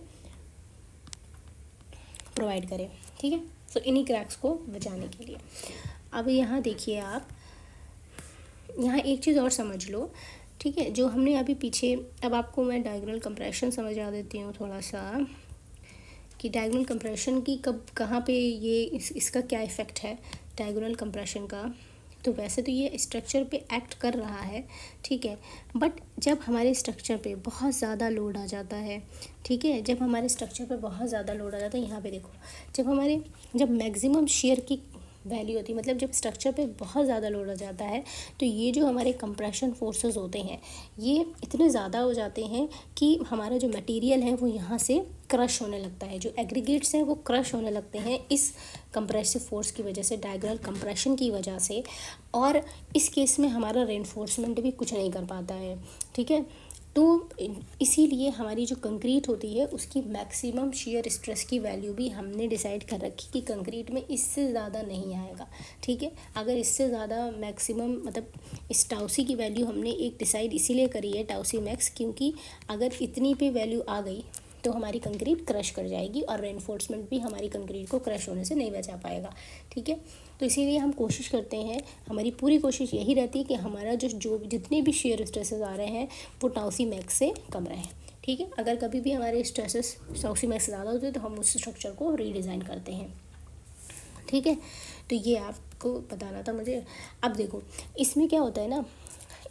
प्रोवाइड करें, ठीक है। सो इन्हीं क्रैक्स को बचाने के लिए अब यहाँ देखिए आप, यहाँ एक चीज़ और समझ लो, ठीक है, जो हमने अभी पीछे, अब आपको मैं डायगोनल कंप्रेशन समझा देती हूँ थोड़ा सा, कि डायगोनल कंप्रेशन की कब कहाँ पे ये इसका क्या इफ़ेक्ट है डायगोनल कंप्रेशन का। तो वैसे तो ये स्ट्रक्चर पे एक्ट कर रहा है, ठीक है, बट जब हमारे स्ट्रक्चर पे बहुत ज़्यादा लोड आ जाता है, ठीक है, जब हमारे स्ट्रक्चर पे बहुत ज़्यादा लोड आ जाता है, यहाँ पे देखो, जब मैक्सिमम शेयर की वैल्यू होती है, मतलब जब स्ट्रक्चर पे बहुत ज़्यादा लोड आ जाता है, तो ये जो हमारे कंप्रेशन फोर्सेस होते हैं ये इतने ज़्यादा हो जाते हैं कि हमारा जो मटेरियल है वो यहाँ से क्रश होने लगता है, जो एग्रीगेट्स हैं वो क्रश होने लगते हैं इस कंप्रेसिव फोर्स की वजह से, डायगोनल कंप्रेशन की वजह से। और इस केस में हमारा रेनफोर्समेंट भी कुछ नहीं कर पाता है, ठीक है। तो इसीलिए हमारी जो कंक्रीट होती है उसकी मैक्सिमम शियर स्ट्रेस की वैल्यू भी हमने डिसाइड कर रखी कि कंक्रीट में इससे ज़्यादा नहीं आएगा, ठीक है। अगर इससे ज़्यादा मैक्सिमम, मतलब इस टाउसी की वैल्यू हमने एक डिसाइड इसीलिए करी है टाउसी मैक्स, क्योंकि अगर इतनी पे वैल्यू आ गई तो हमारी कंक्रीट क्रश कर जाएगी और रेनफोर्समेंट भी हमारी कंक्रीट को क्रश होने से नहीं बचा पाएगा। ठीक है, तो इसीलिए हम कोशिश करते हैं, हमारी पूरी कोशिश यही रहती है कि हमारा जो जितने भी शेयर स्ट्रेसेस आ रहे हैं वो टाउसी मैक्स से कम रहें। ठीक है, अगर कभी भी हमारे स्ट्रेसेस टाउसी मैक्स से ज़्यादा होते हैं तो हम उस स्ट्रक्चर को रीडिज़ाइन करते हैं। ठीक है, तो ये आपको बताना था मुझे। अब देखो इसमें क्या होता है ना,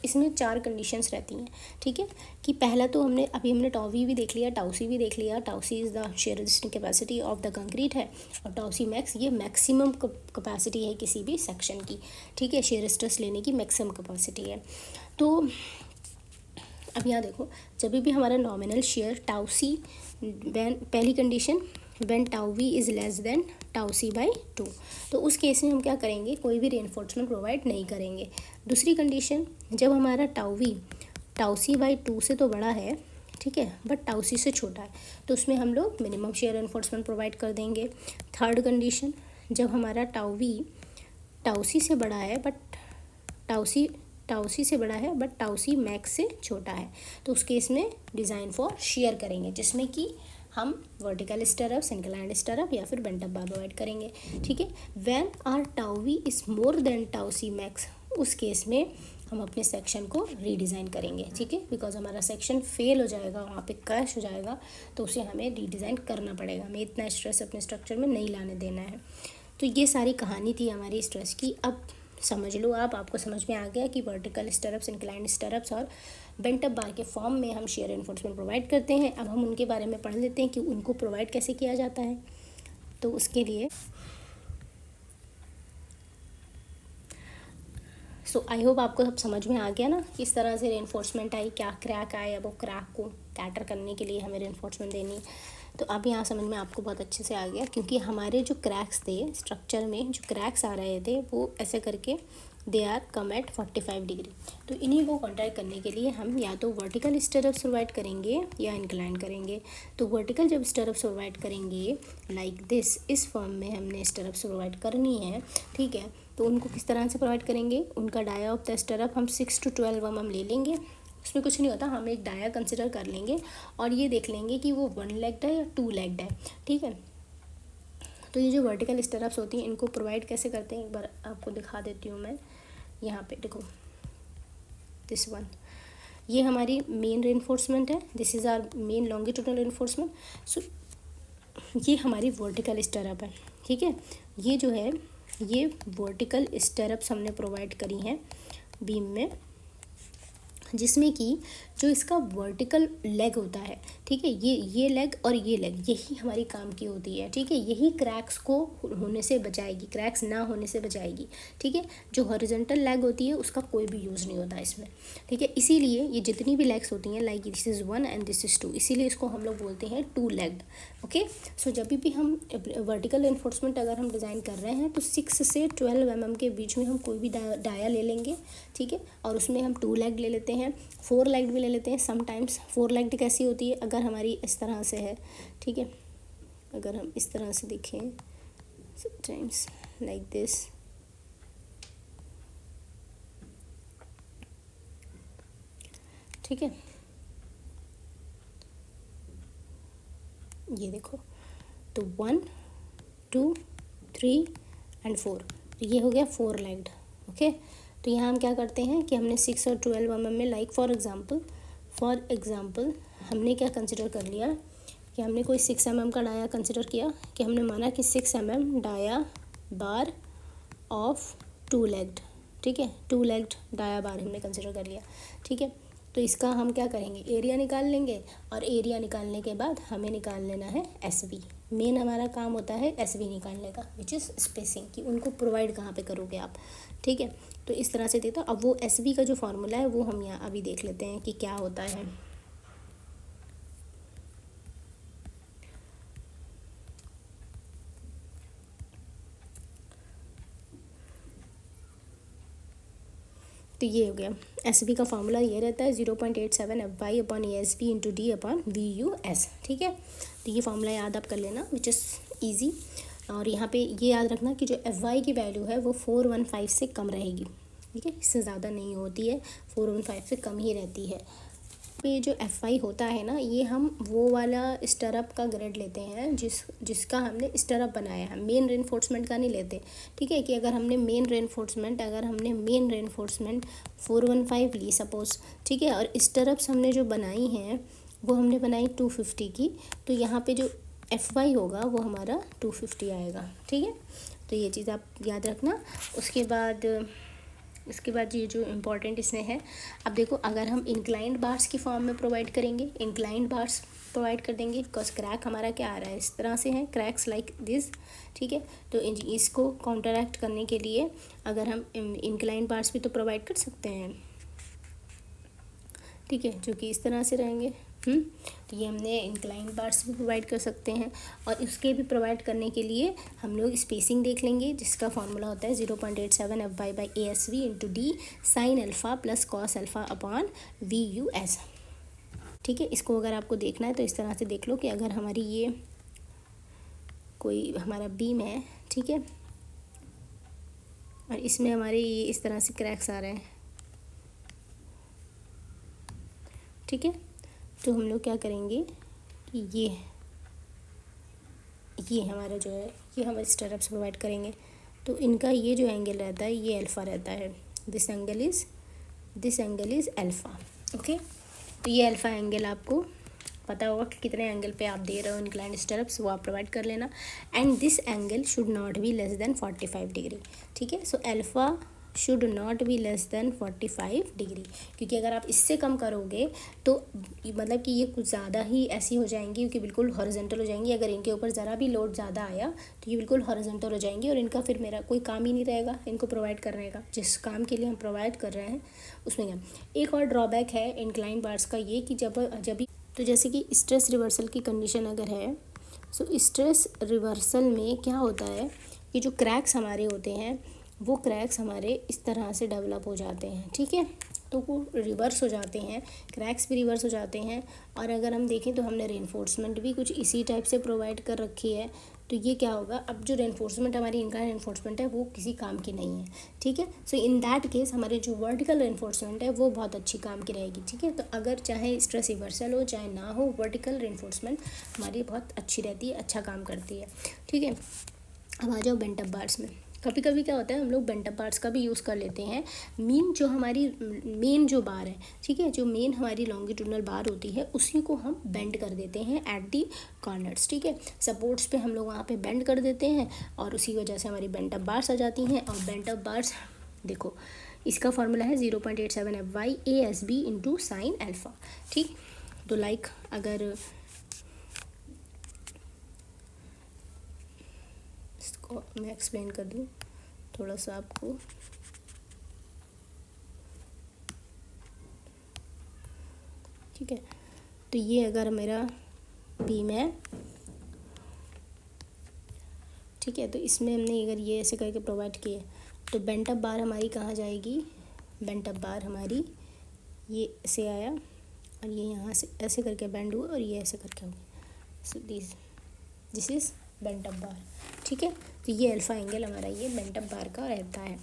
इसमें 4 कंडीशंस रहती हैं। ठीक है, कि पहला तो हमने टाउवी भी देख लिया, टाउसी भी देख लिया। टाउसी is the share resisting capacity of the concrete है, और टाउसी मैक्स ये मैक्सिमम कैपेसिटी है किसी भी सेक्शन की। ठीक है, शेयर स्ट्रेस लेने की मैक्सिमम कैपेसिटी है। तो अब यहाँ देखो, जब भी हमारा नॉमिनल शेयर टाउसी, पहली condition when tau V is less than tau C by 2, तो उस केस में हम क्या करेंगे, कोई भी रेनफोर्समेंट प्रोवाइड नहीं करेंगे। दूसरी कंडीशन, जब हमारा tau V tau C by 2 से तो बड़ा है, ठीक है, बट टाउ सी से छोटा है, तो उसमें हम लोग मिनिमम शेयर रेनफोर्समेंट प्रोवाइड कर देंगे। थर्ड कंडीशन, जब हमारा टाउ वी टाउ सी से बड़ा है बट टाउ सी से बड़ा है बट टाउ सी मैक्स से छोटा है, तो उस केस में डिज़ाइन फॉर शेयर करेंगे, जिसमें कि हम वर्टिकल स्टरअप्स, इंक्लाइंड स्टरअप या फिर बेंट अप बार प्रोवाइड करेंगे। ठीक है, when are tau V is more than tau C max, उस केस में हम अपने सेक्शन को रीडिज़ाइन करेंगे। ठीक है, बिकॉज हमारा सेक्शन फेल हो जाएगा, वहाँ पे क्रैश हो जाएगा, तो उसे हमें रीडिज़ाइन करना पड़ेगा, हमें इतना स्ट्रेस अपने स्ट्रक्चर में नहीं लाने देना है। तो ये सारी कहानी थी हमारी स्ट्रेस की। अब समझ लो आपको समझ में आ गया कि वर्टिकल स्टरअप्स, इंक्लाइंड स्टरअप्स और बेंट अप बार के फॉर्म में हम शेयर एनफोर्समेंट प्रोवाइड करते हैं। अब हम उनके बारे में पढ़ लेते हैं कि उनको प्रोवाइड कैसे किया जाता है। तो उसके लिए आई होप आपको सब समझ में आ गया ना, किस तरह से रेनफोर्समेंट आई, क्या क्रैक आए, अब वो क्रैक को कैटर करने के लिए हमें रेनफोर्समेंट देनी है। तो अब यहाँ समझ में आपको बहुत अच्छे से आ गया, क्योंकि हमारे जो क्रैक्स थे स्ट्रक्चर में, जो क्रैक्स आ रहे थे वो ऐसे करके they are come at 45 degree. तो इन्हीं को कॉन्ट्रैक्ट करने के लिए हम या तो वर्टिकल स्टरअप्स प्रोवाइड करेंगे या इंक्लाइन करेंगे। तो वर्टिकल जब स्टरअप्स प्रोवाइड करेंगे लाइक दिस, इस फॉर्म में हमने स्टरअप्स प्रोवाइड करनी है। ठीक है, तो उनको किस तरह से प्रोवाइड करेंगे, उनका डाया ऑफ द स्टरअप हम 6 to 12 mm ले लेंगे। उसमें कुछ नहीं होता, हम एक डाया कंसिडर कर लेंगे और ये देख लेंगे कि वो 1 लेग्ड है या 2 लेग्ड है। ठीक है, तो ये जो वर्टिकल स्टरअप्स होती हैं इनको प्रोवाइड कैसे करते हैं, एक बार आपको दिखा देती हूँ मैं। यहाँ पे देखो, दिस वन, ये हमारी मेन रेनफोर्समेंट है, this is our main longitudinal reinforcement. So ये हमारी वर्टिकल स्टरअप है। ठीक है, ये जो है ये वर्टिकल स्टरअप्स हमने प्रोवाइड करी हैं बीम में, जिसमें कि जो इसका वर्टिकल लेग होता है, ठीक है, ये लेग और ये लेग, यही हमारी काम की होती है। ठीक है, यही क्रैक्स को होने से बचाएगी, क्रैक्स ना होने से बचाएगी। ठीक है, जो हॉरिजॉन्टल लेग होती है उसका कोई भी यूज़ नहीं होता इसमें। ठीक है, इसीलिए ये जितनी भी लेग्स होती हैं, like this is 1 and this is 2, इसीलिए इसको हम लोग बोलते हैं 2 लेग्ड। ओके, सो जब भी हम वर्टिकल एनफोर्समेंट अगर हम डिज़ाइन कर रहे हैं तो 6 से 12 mm के बीच में हम कोई भी डाया ले लेंगे। ठीक है, और उसमें हम 2 लेग्ड ले लेते हैं, 4 लेग्ड भी ले लेते हैं। समटाइम्स 4 लेग्ड कैसी होती है, अगर हमारी इस तरह से है, ठीक है, अगर हम इस तरह से देखें, समटाइम्स लाइक दिस, ठीक है, ये देखो, तो 1 2 3 and 4, तो ये हो गया 4 लेग्ड। ओके, तो यहाँ हम क्या करते हैं कि हमने 6 और 12 mm में, लाइक फॉर एग्ज़ाम्पल हमने क्या कंसिडर कर लिया कि हमने कोई 6 mm का डाया कंसिडर किया, कि हमने माना कि 6 mm dia bar of 2 legged. ठीक है, 2 लेग्ड डाया बार हमने कंसिडर कर लिया। ठीक है, तो इसका हम क्या करेंगे, एरिया निकाल लेंगे, और एरिया निकालने के बाद हमें निकाल लेना है एसवी। मेन हमारा काम होता है एसवी निकालने का, विच इज़ स्पेसिंग, कि उनको प्रोवाइड कहाँ पे करोगे आप। ठीक है, तो इस तरह से देता। अब वो एसवी का जो फार्मूला है वो हम यहाँ अभी देख लेते हैं कि क्या होता है। तो ये हो गया, एस बी का फार्मूला ये रहता है 0.87 FY upon ASB into D upon VUS। ठीक है, तो ये फार्मूला याद आप कर लेना, विच इज़ ईजी। और यहाँ पे ये याद रखना कि जो FY की वैल्यू है वो 415 से कम रहेगी। ठीक है, इससे ज़्यादा नहीं होती है, 415 से कम ही रहती है। ये जो FY होता है ना, ये हम वो वाला स्टरअप का ग्रेड लेते हैं जिसका हमने स्टरअप बनाया है, मेन रेनफोर्समेंट का नहीं लेते। ठीक है, कि अगर हमने मेन रेनफोर्समेंट 415 ली सपोज़, ठीक है, और स्टरअप्स हमने जो बनाई हैं वो हमने बनाई 250 की, तो यहाँ पे जो FY होगा वो हमारा 250 आएगा। ठीक है, तो ये चीज़ आप याद रखना। उसके बाद ये जो इम्पोर्टेंट इसमें है, अब देखो अगर हम इंक्लाइंड बार्स की फॉर्म में प्रोवाइड करेंगे, इंक्लाइंड बार्स प्रोवाइड कर देंगे, बिकॉज क्रैक हमारा क्या आ रहा है, इस तरह से है, क्रैक्स लाइक दिस। ठीक है, तो इसको काउंटरएक्ट करने के लिए अगर हम इंक्लाइंड बार्स भी तो प्रोवाइड कर सकते हैं। ठीक है, जो कि इस तरह से रहेंगे। तो ये हमने इंक्लाइन बार्स भी प्रोवाइड कर सकते हैं, और उसके भी प्रोवाइड करने के लिए हम लोग स्पेसिंग देख लेंगे, जिसका फॉर्मूला होता है 0.87 FY/ASV into D sine alpha plus cos alpha upon VUS। ठीक है, इसको अगर आपको देखना है तो इस तरह से देख लो कि अगर हमारी ये कोई हमारा बीम है, ठीक है, और इसमें हमारे ये इस तरह से क्रैक्स आ रहे हैं। ठीक है, तो हम लोग क्या करेंगे कि ये हमारा जो है, ये हम स्टरअप्स प्रोवाइड करेंगे, तो इनका ये जो एंगल रहता है ये अल्फ़ा रहता है, this angle is alpha. Okay, तो ये अल्फ़ा एंगल आपको पता होगा कि कितने एंगल पे आप दे रहे हो इंक्लाइंड स्टरअप्स, वो आप प्रोवाइड कर लेना। And this angle should not be less then 45 degree. ठीक है, सो alpha should not be less then 45 degree, क्योंकि अगर आप इससे कम करोगे तो मतलब कि ये कुछ ज़्यादा ही ऐसी हो जाएंगी, क्योंकि बिल्कुल हॉरिजॉन्टल हो जाएंगी। अगर इनके ऊपर ज़रा भी लोड ज़्यादा आया तो ये बिल्कुल हॉरिजॉन्टल हो जाएंगी, और इनका फिर मेरा कोई काम ही नहीं रहेगा इनको प्रोवाइड करने का, जिस काम के लिए हम प्रोवाइड कर रहे हैं उसमें क्या। एक और ड्रॉबैक है इंक्लाइन बार्स का ये कि जब तो जैसे कि स्ट्रेस रिवर्सल की कंडीशन अगर है, सो स्ट्रेस रिवर्सल में क्या होता है कि जो क्रैक्स हमारे होते हैं वो क्रैक्स हमारे इस तरह से डेवलप हो जाते हैं। ठीक है, तो वो रिवर्स हो जाते हैं, क्रैक्स भी रिवर्स हो जाते हैं। और अगर हम देखें तो हमने रेनफोर्समेंट भी कुछ इसी टाइप से प्रोवाइड कर रखी है, तो ये क्या होगा, अब जो रेनफोर्समेंट हमारी इनका रेनफोर्समेंट है वो किसी काम की नहीं है। ठीक है, सो इन दैट केस हमारे जो वर्टिकल रेनफोर्समेंट है वो बहुत अच्छी काम की रहेगी। ठीक है, तो अगर चाहे स्ट्रेस रिवर्सल हो चाहे ना हो, वर्टिकल रेनफोर्समेंट हमारी बहुत अच्छी रहती है, अच्छा काम करती है। ठीक है, अब आ जाओ बेंट अप बार्स में। कभी कभी क्या होता है, हम लोग बेंट अप बार्स का भी यूज़ कर लेते हैं। जो हमारी मेन जो बार है, ठीक है, जो मेन हमारी लॉन्गिट्यूडनल बार होती है उसी को हम बेंड कर देते हैं एट दी कॉर्नर्स। ठीक है, सपोर्ट्स पे हम लोग वहाँ पे बेंड कर देते हैं, और उसी वजह से हमारी बेंट अप बार्स आ जाती हैं। और बेंट अप बार्स देखो, इसका फॉर्मूला है 0.87 FY/ASB इंटू साइन अल्फ़ा। ठीक, तो लाइक अगर मैं एक्सप्लेन कर दूँ थोड़ा सा आपको। ठीक है, तो ये अगर मेरा बीम है, ठीक है, तो इसमें हमने अगर ये ऐसे करके प्रोवाइड किए तो बेंट अप बार हमारी कहाँ जाएगी, बेंट अप बार हमारी ये ऐसे आया, और ये यहाँ से ऐसे करके बेंड हुआ, और ये ऐसे करके हो गया। So this is bent up bar. ठीक है, तो ये अल्फ़ा एंगल हमारा ये बेंट अप बार का रहता है।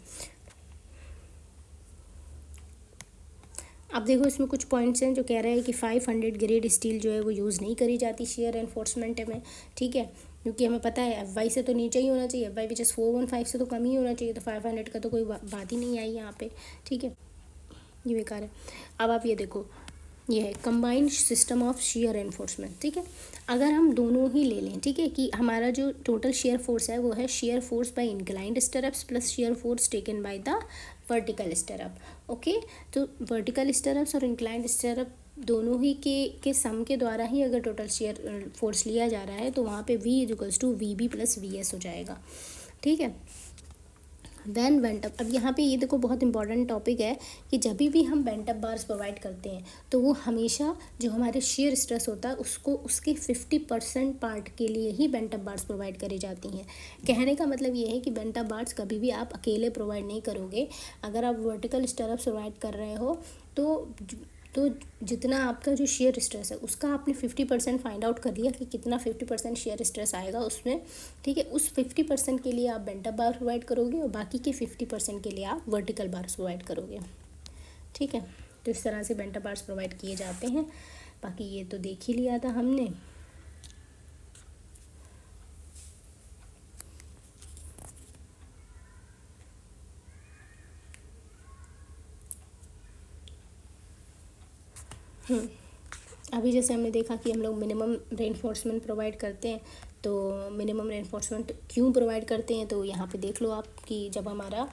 अब देखो इसमें कुछ पॉइंट्स हैं जो कह रहे हैं कि 500 ग्रेड स्टील जो है वो यूज़ नहीं करी जाती शेयर एनफोर्समेंट में। ठीक है, क्योंकि हमें पता है FY से तो नीचे ही होना चाहिए, FY विच 415 से तो कम ही होना चाहिए, तो 500 का तो कोई बात ही नहीं आई यहाँ पे। ठीक है, ये बेकार है। अब आप ये देखो, ये है combined system of share enforcement. ठीक है, अगर हम दोनों ही ले लें, ठीक है, कि हमारा जो टोटल शेयर फोर्स है वो है shear force by inclined stirrups plus shear force taken by the vertical stirrup. Okay, तो वर्टिकल स्टरअप्स और इंक्लाइंड स्टरअप दोनों ही के सम के द्वारा ही अगर टोटल शेयर फोर्स लिया जा रहा है तो वहाँ पे V = VB + VS हो जाएगा। ठीक है, देन बेंट अप। अब यहाँ पे ये देखो बहुत इंपॉर्टेंट टॉपिक है कि जब भी हम बेंट अप बार्स प्रोवाइड करते हैं तो वो हमेशा जो हमारे शेयर स्ट्रेस होता है उसको उसके 50% पार्ट के लिए ही बेंट अप बार्स प्रोवाइड करी जाती हैं। कहने का मतलब ये है कि बेंट अप बार्स कभी भी आप अकेले प्रोवाइड नहीं करोगे। अगर आप वर्टिकल स्टरअप्स प्रोवाइड कर रहे हो तो जितना आपका जो शेयर स्ट्रेस है उसका आपने 50% फाइंड आउट कर लिया कि कितना 50% शेयर स्ट्रेस आएगा उसमें। ठीक है, उस 50% के लिए आप बेंट अप बार प्रोवाइड करोगे और बाकी के 50% के लिए आप वर्टिकल बार्स प्रोवाइड करोगे। ठीक है, तो इस तरह से बेंटो बार्स प्रोवाइड किए जाते हैं। बाकी ये तो देख ही लिया था हमने। अभी जैसे हमने देखा कि हम लोग मिनिमम रेनफोर्समेंट प्रोवाइड करते हैं, तो मिनिमम रेनफोर्समेंट क्यों प्रोवाइड करते हैं, तो यहाँ पे देख लो आप कि जब हमारा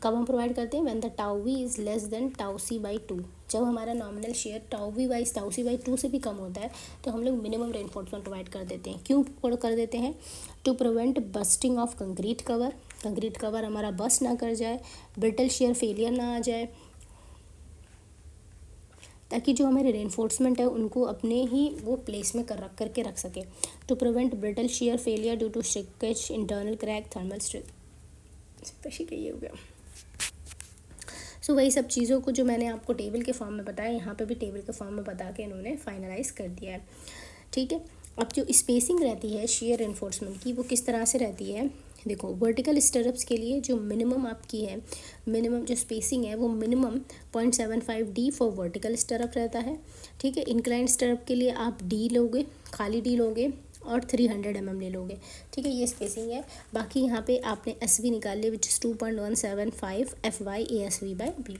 कब हम प्रोवाइड करते हैं, when the tau V is less than tau C by 2। जब हमारा nominal shear tau V by tau C by 2 से भी कम होता है तो हम लोग मिनिमम रेनफोर्समेंट प्रोवाइड कर देते हैं। क्यों कर देते हैं? To prevent bursting of concrete cover, concrete cover हमारा बस्ट ना कर जाए, ब्रिटल शेयर फेलियर ना आ जाए, ताकि जो हमारे रेनफोर्समेंट है उनको अपने ही वो प्लेस में करके रख सके। To prevent brittle shear failure due to shrinkage, internal crack, thermal stress, ये हो गया। सो वही सब चीज़ों को जो मैंने आपको टेबल के फॉर्म में बताया, यहाँ पे भी टेबल के फॉर्म में बता के इन्होंने फाइनलाइज कर दिया है। ठीक है, अब जो स्पेसिंग रहती है शेयर रेनफोर्समेंट की, वो किस तरह से रहती है? देखो, वर्टिकल स्टरप्स के लिए जो मिनिमम आपकी है, मिनिमम जो स्पेसिंग है वो मिनिमम 0.75 डी फॉर वर्टिकल स्टरप रहता है। ठीक है, इंक्लाइंड स्टरप के लिए आप डी लोगे, खाली डी लोगे और 300 mm ले लोगे। ठीक है, ये स्पेसिंग है। बाकी यहाँ पे आपने एस वी निकाल लिया, which is 2.175 FY ASV by बी।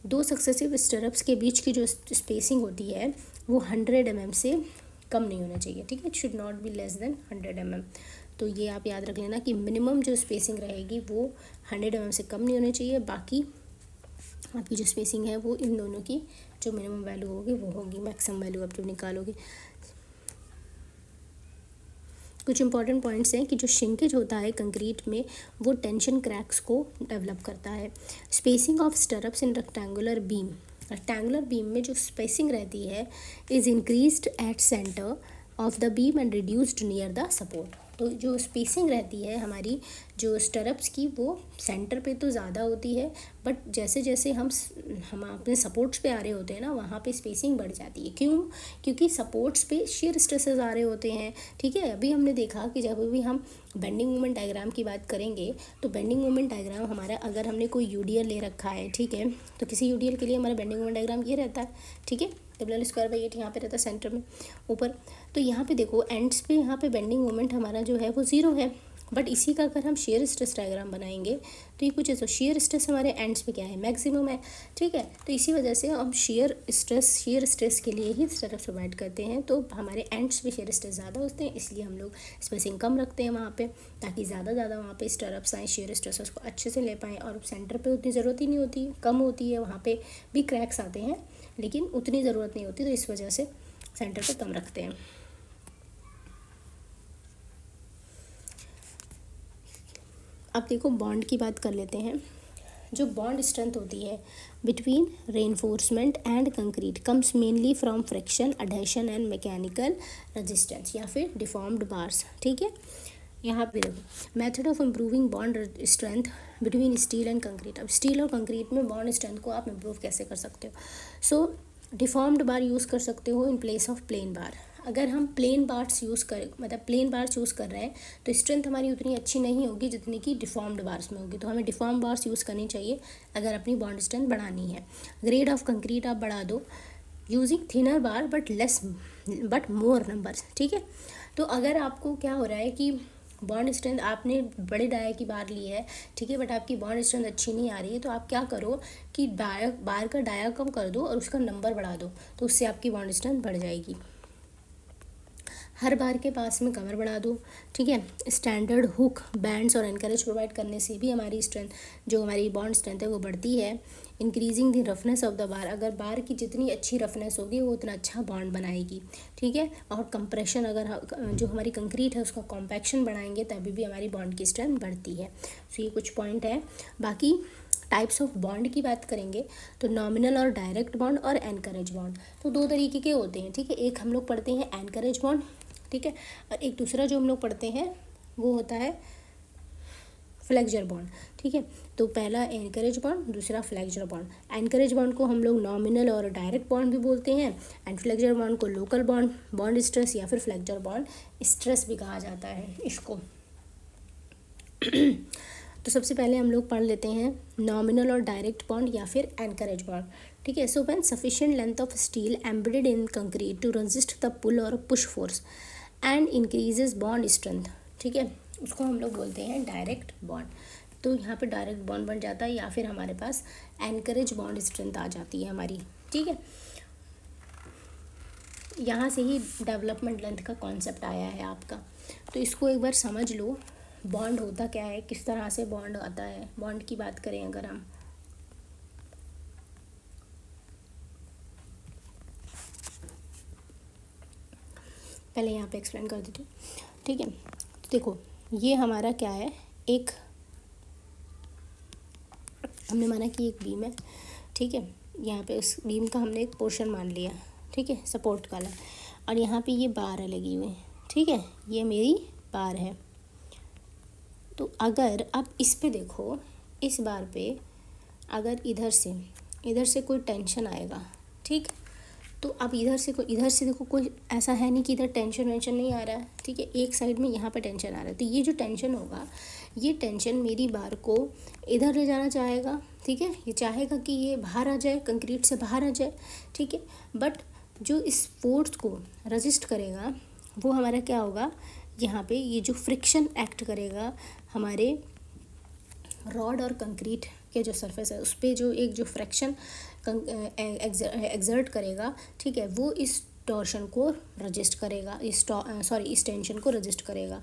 दो सक्सेसिव स्टरप्स के बीच की जो स्पेसिंग होती है वो 100 mm से कम नहीं होना चाहिए। ठीक है, it should not be less then 100 mm। तो ये आप याद रख लेना कि मिनिमम जो स्पेसिंग रहेगी वो 100 mm से कम नहीं होनी चाहिए। बाकी आपकी जो स्पेसिंग है वो इन दोनों की जो मिनिमम वैल्यू होगी वो होगी, मैक्सिमम वैल्यू आप जो निकालोगे। कुछ इंपॉर्टेंट पॉइंट्स हैं कि जो श्रिंकेज होता है कंक्रीट में वो टेंशन क्रैक्स को डेवलप करता है। Spacing of stirrups in rectangular beam, rectangular beam में जो स्पेसिंग रहती है is increased at centre of the beam and reduced near the support. तो जो स्पेसिंग रहती है हमारी जो स्टरप्स की वो सेंटर पे तो ज़्यादा होती है, बट जैसे जैसे हम अपने सपोर्ट्स पे आ रहे होते हैं ना, वहाँ पे स्पेसिंग बढ़ जाती है। क्यों? क्योंकि सपोर्ट्स पे शेयर स्ट्रेसेस आ रहे होते हैं। ठीक है, अभी हमने देखा कि जब भी हम बेंडिंग मोमेंट डायग्राम की बात करेंगे तो बेंडिंग मोमेंट डायग्राम हमारा, अगर हमने कोई यूडीएल ले रखा है, ठीक है, तो किसी यूडीएल के लिए हमारा बेंडिंग मोमेंट डायग्राम ये रहता है। ठीक है, WL²/8 यहाँ पे रहता है सेंटर में ऊपर। तो यहाँ पे देखो एंड्स पे यहाँ पे बेंडिंग मोमेंट हमारा जो है वो 0 है, बट इसी का अगर हम शेयर स्ट्रेस डायग्राम बनाएंगे तो ये कुछ ऐसा, शेयर स्ट्रेस हमारे एंड्स पे क्या है, मैक्सिमम है। ठीक है, तो इसी वजह से हम शेयर स्ट्रेस के लिए ही स्टरप्स प्रोवाइड करते हैं। तो हमारे एंड्स पे शेयर स्ट्रेस ज़्यादा होते हैं, इसलिए हम लोग स्पेसिंग कम रखते हैं वहाँ पे, ताकि ज़्यादा वहाँ पे स्टरप्स आएँ, शेयर स्ट्रेसेस को अच्छे से ले पाएँ। और सेंटर पे उतनी ज़रूरत ही नहीं होती, कम होती है, वहाँ पे भी क्रैक्स आते हैं लेकिन उतनी ज़रूरत नहीं होती, तो इस वजह से सेंटर पे कम रखते हैं। अब देखो बॉन्ड की बात कर लेते हैं। जो बॉन्ड स्ट्रेंथ होती है between reinforcement and concrete comes mainly from friction, adhesion and mechanical resistance या फिर डिफॉर्म्ड बार्स। ठीक है, यहाँ पे देखो method of improving bond strength between steel and concrete. अब स्टील और कंक्रीट में बॉन्ड स्ट्रेंथ को आप इम्प्रूव कैसे कर सकते हो? सो डिफॉर्म्ड बार यूज़ कर सकते हो इन प्लेस ऑफ प्लेन बार। अगर हम प्लेन बार्स यूज़ करें, मतलब प्लेन बार्स यूज़ कर रहे हैं, तो स्ट्रेंथ हमारी उतनी अच्छी नहीं होगी जितनी कि डिफॉर्म्ड बार्स में होगी। तो हमें डिफॉर्म बार्स यूज़ करनी चाहिए अगर अपनी बॉन्ड स्ट्रेंथ बढ़ानी है। ग्रेड ऑफ कंक्रीट आप बढ़ा दो using thinner bar but more numbers. ठीक है, तो अगर आपको क्या हो रहा है कि बॉन्ड स्ट्रेंथ आपने बड़े डाया की बार ली है, ठीक है, बट आपकी बॉन्ड स्ट्रेंथ अच्छी नहीं आ रही है, तो आप क्या करो कि बार का डाया कम कर दो और उसका नंबर बढ़ा दो, तो उससे आपकी बॉन्ड स्ट्रेंथ बढ़ जाएगी। हर बार के पास में कवर बढ़ा दो। ठीक है, स्टैंडर्ड हुक, बैंड्स और एनकरेज प्रोवाइड करने से भी हमारी स्ट्रेंथ, जो हमारी बॉन्ड स्ट्रेंथ है वो बढ़ती है। Increasing the roughness of the bar, अगर बार की जितनी अच्छी रफनेस होगी वो उतना अच्छा बॉन्ड बनाएगी। ठीक है, और कंप्रेशन, अगर जो हमारी कंक्रीट है उसका कॉम्पैक्शन बढ़ाएंगे तभी भी हमारी बॉन्ड की स्ट्रेंथ बढ़ती है। तो ये कुछ पॉइंट है। बाकी टाइप्स ऑफ बॉन्ड की बात करेंगे तो नॉमिनल और डायरेक्ट बॉन्ड और एनकरेज बॉन्ड, तो दो तरीके के होते हैं। ठीक है, एक हम लोग पढ़ते हैं एनकरेज बॉन्ड, ठीक है, और एक दूसरा जो हम लोग पढ़ते हैं वो होता है फ्लेक्सर बॉन्ड। ठीक है, तो पहला एनकरेज बॉन्ड, दूसरा फ्लेक्सर बॉन्ड। एनकरेज बॉन्ड को हम लोग नॉमिनल और डायरेक्ट बॉन्ड भी बोलते हैं, एंड फ्लेक्सर बॉन्ड को लोकल बॉन्ड, बॉन्ड स्ट्रेस या फिर फ्लेक्सर बॉन्ड स्ट्रेस भी कहा जाता है इसको। तो सबसे पहले हम लोग पढ़ लेते हैं नॉमिनल और डायरेक्ट बॉन्ड या फिर एनकरेज बॉन्ड। ठीक है। So when sufficient length of steel embedded in concrete to resist the pull और push force and increases bond strength, ठीक है, उसको हम लोग बोलते हैं डायरेक्ट बॉन्ड। तो यहाँ पे डायरेक्ट बॉन्ड बन जाता है या फिर हमारे पास एनकरेज बॉन्ड स्ट्रेंथ आ जाती है हमारी, ठीक है। यहाँ से ही डेवलपमेंट लेंथ का कॉन्सेप्ट आया है आपका। तो इसको एक बार समझ लो, बॉन्ड होता क्या है, किस तरह से बॉन्ड आता है। बॉन्ड की बात करें अगर हम, पहले यहाँ पे एक्सप्लेन कर देती हूँ, ठीक है। तो देखो ये हमारा क्या है, एक हमने माना कि एक बीम है, ठीक है। यहाँ पे उस बीम का हमने एक पोर्शन मान लिया, ठीक है, सपोर्ट वाला, और यहाँ पे ये बार है लगी हुई, ठीक है, ये मेरी बार है। तो अगर अब इस पे देखो, इस बार पे अगर इधर से कोई टेंशन आएगा, ठीक, तो अब इधर से देखो कोई ऐसा है नहीं कि इधर टेंशन वेंशन नहीं आ रहा है, ठीक है। एक साइड में यहाँ पे टेंशन आ रहा है, तो ये जो टेंशन होगा, ये टेंशन मेरी बार को इधर ले जाना चाहेगा, ठीक है। ये चाहेगा कि ये बाहर आ जाए, कंक्रीट से बाहर आ जाए, ठीक है। बट जो इस फोर्स को रजिस्ट करेगा वो हमारा क्या होगा, यहाँ पे ये जो फ्रिक्शन एक्ट करेगा हमारे रॉड और कंक्रीट के जो सरफेस है उस पर जो एक जो फ्रैक्शन एक्सर्ट करेगा, ठीक है, वो इस टॉर्शन को रजिस्ट करेगा, इस टेंशन को रजिस्ट करेगा,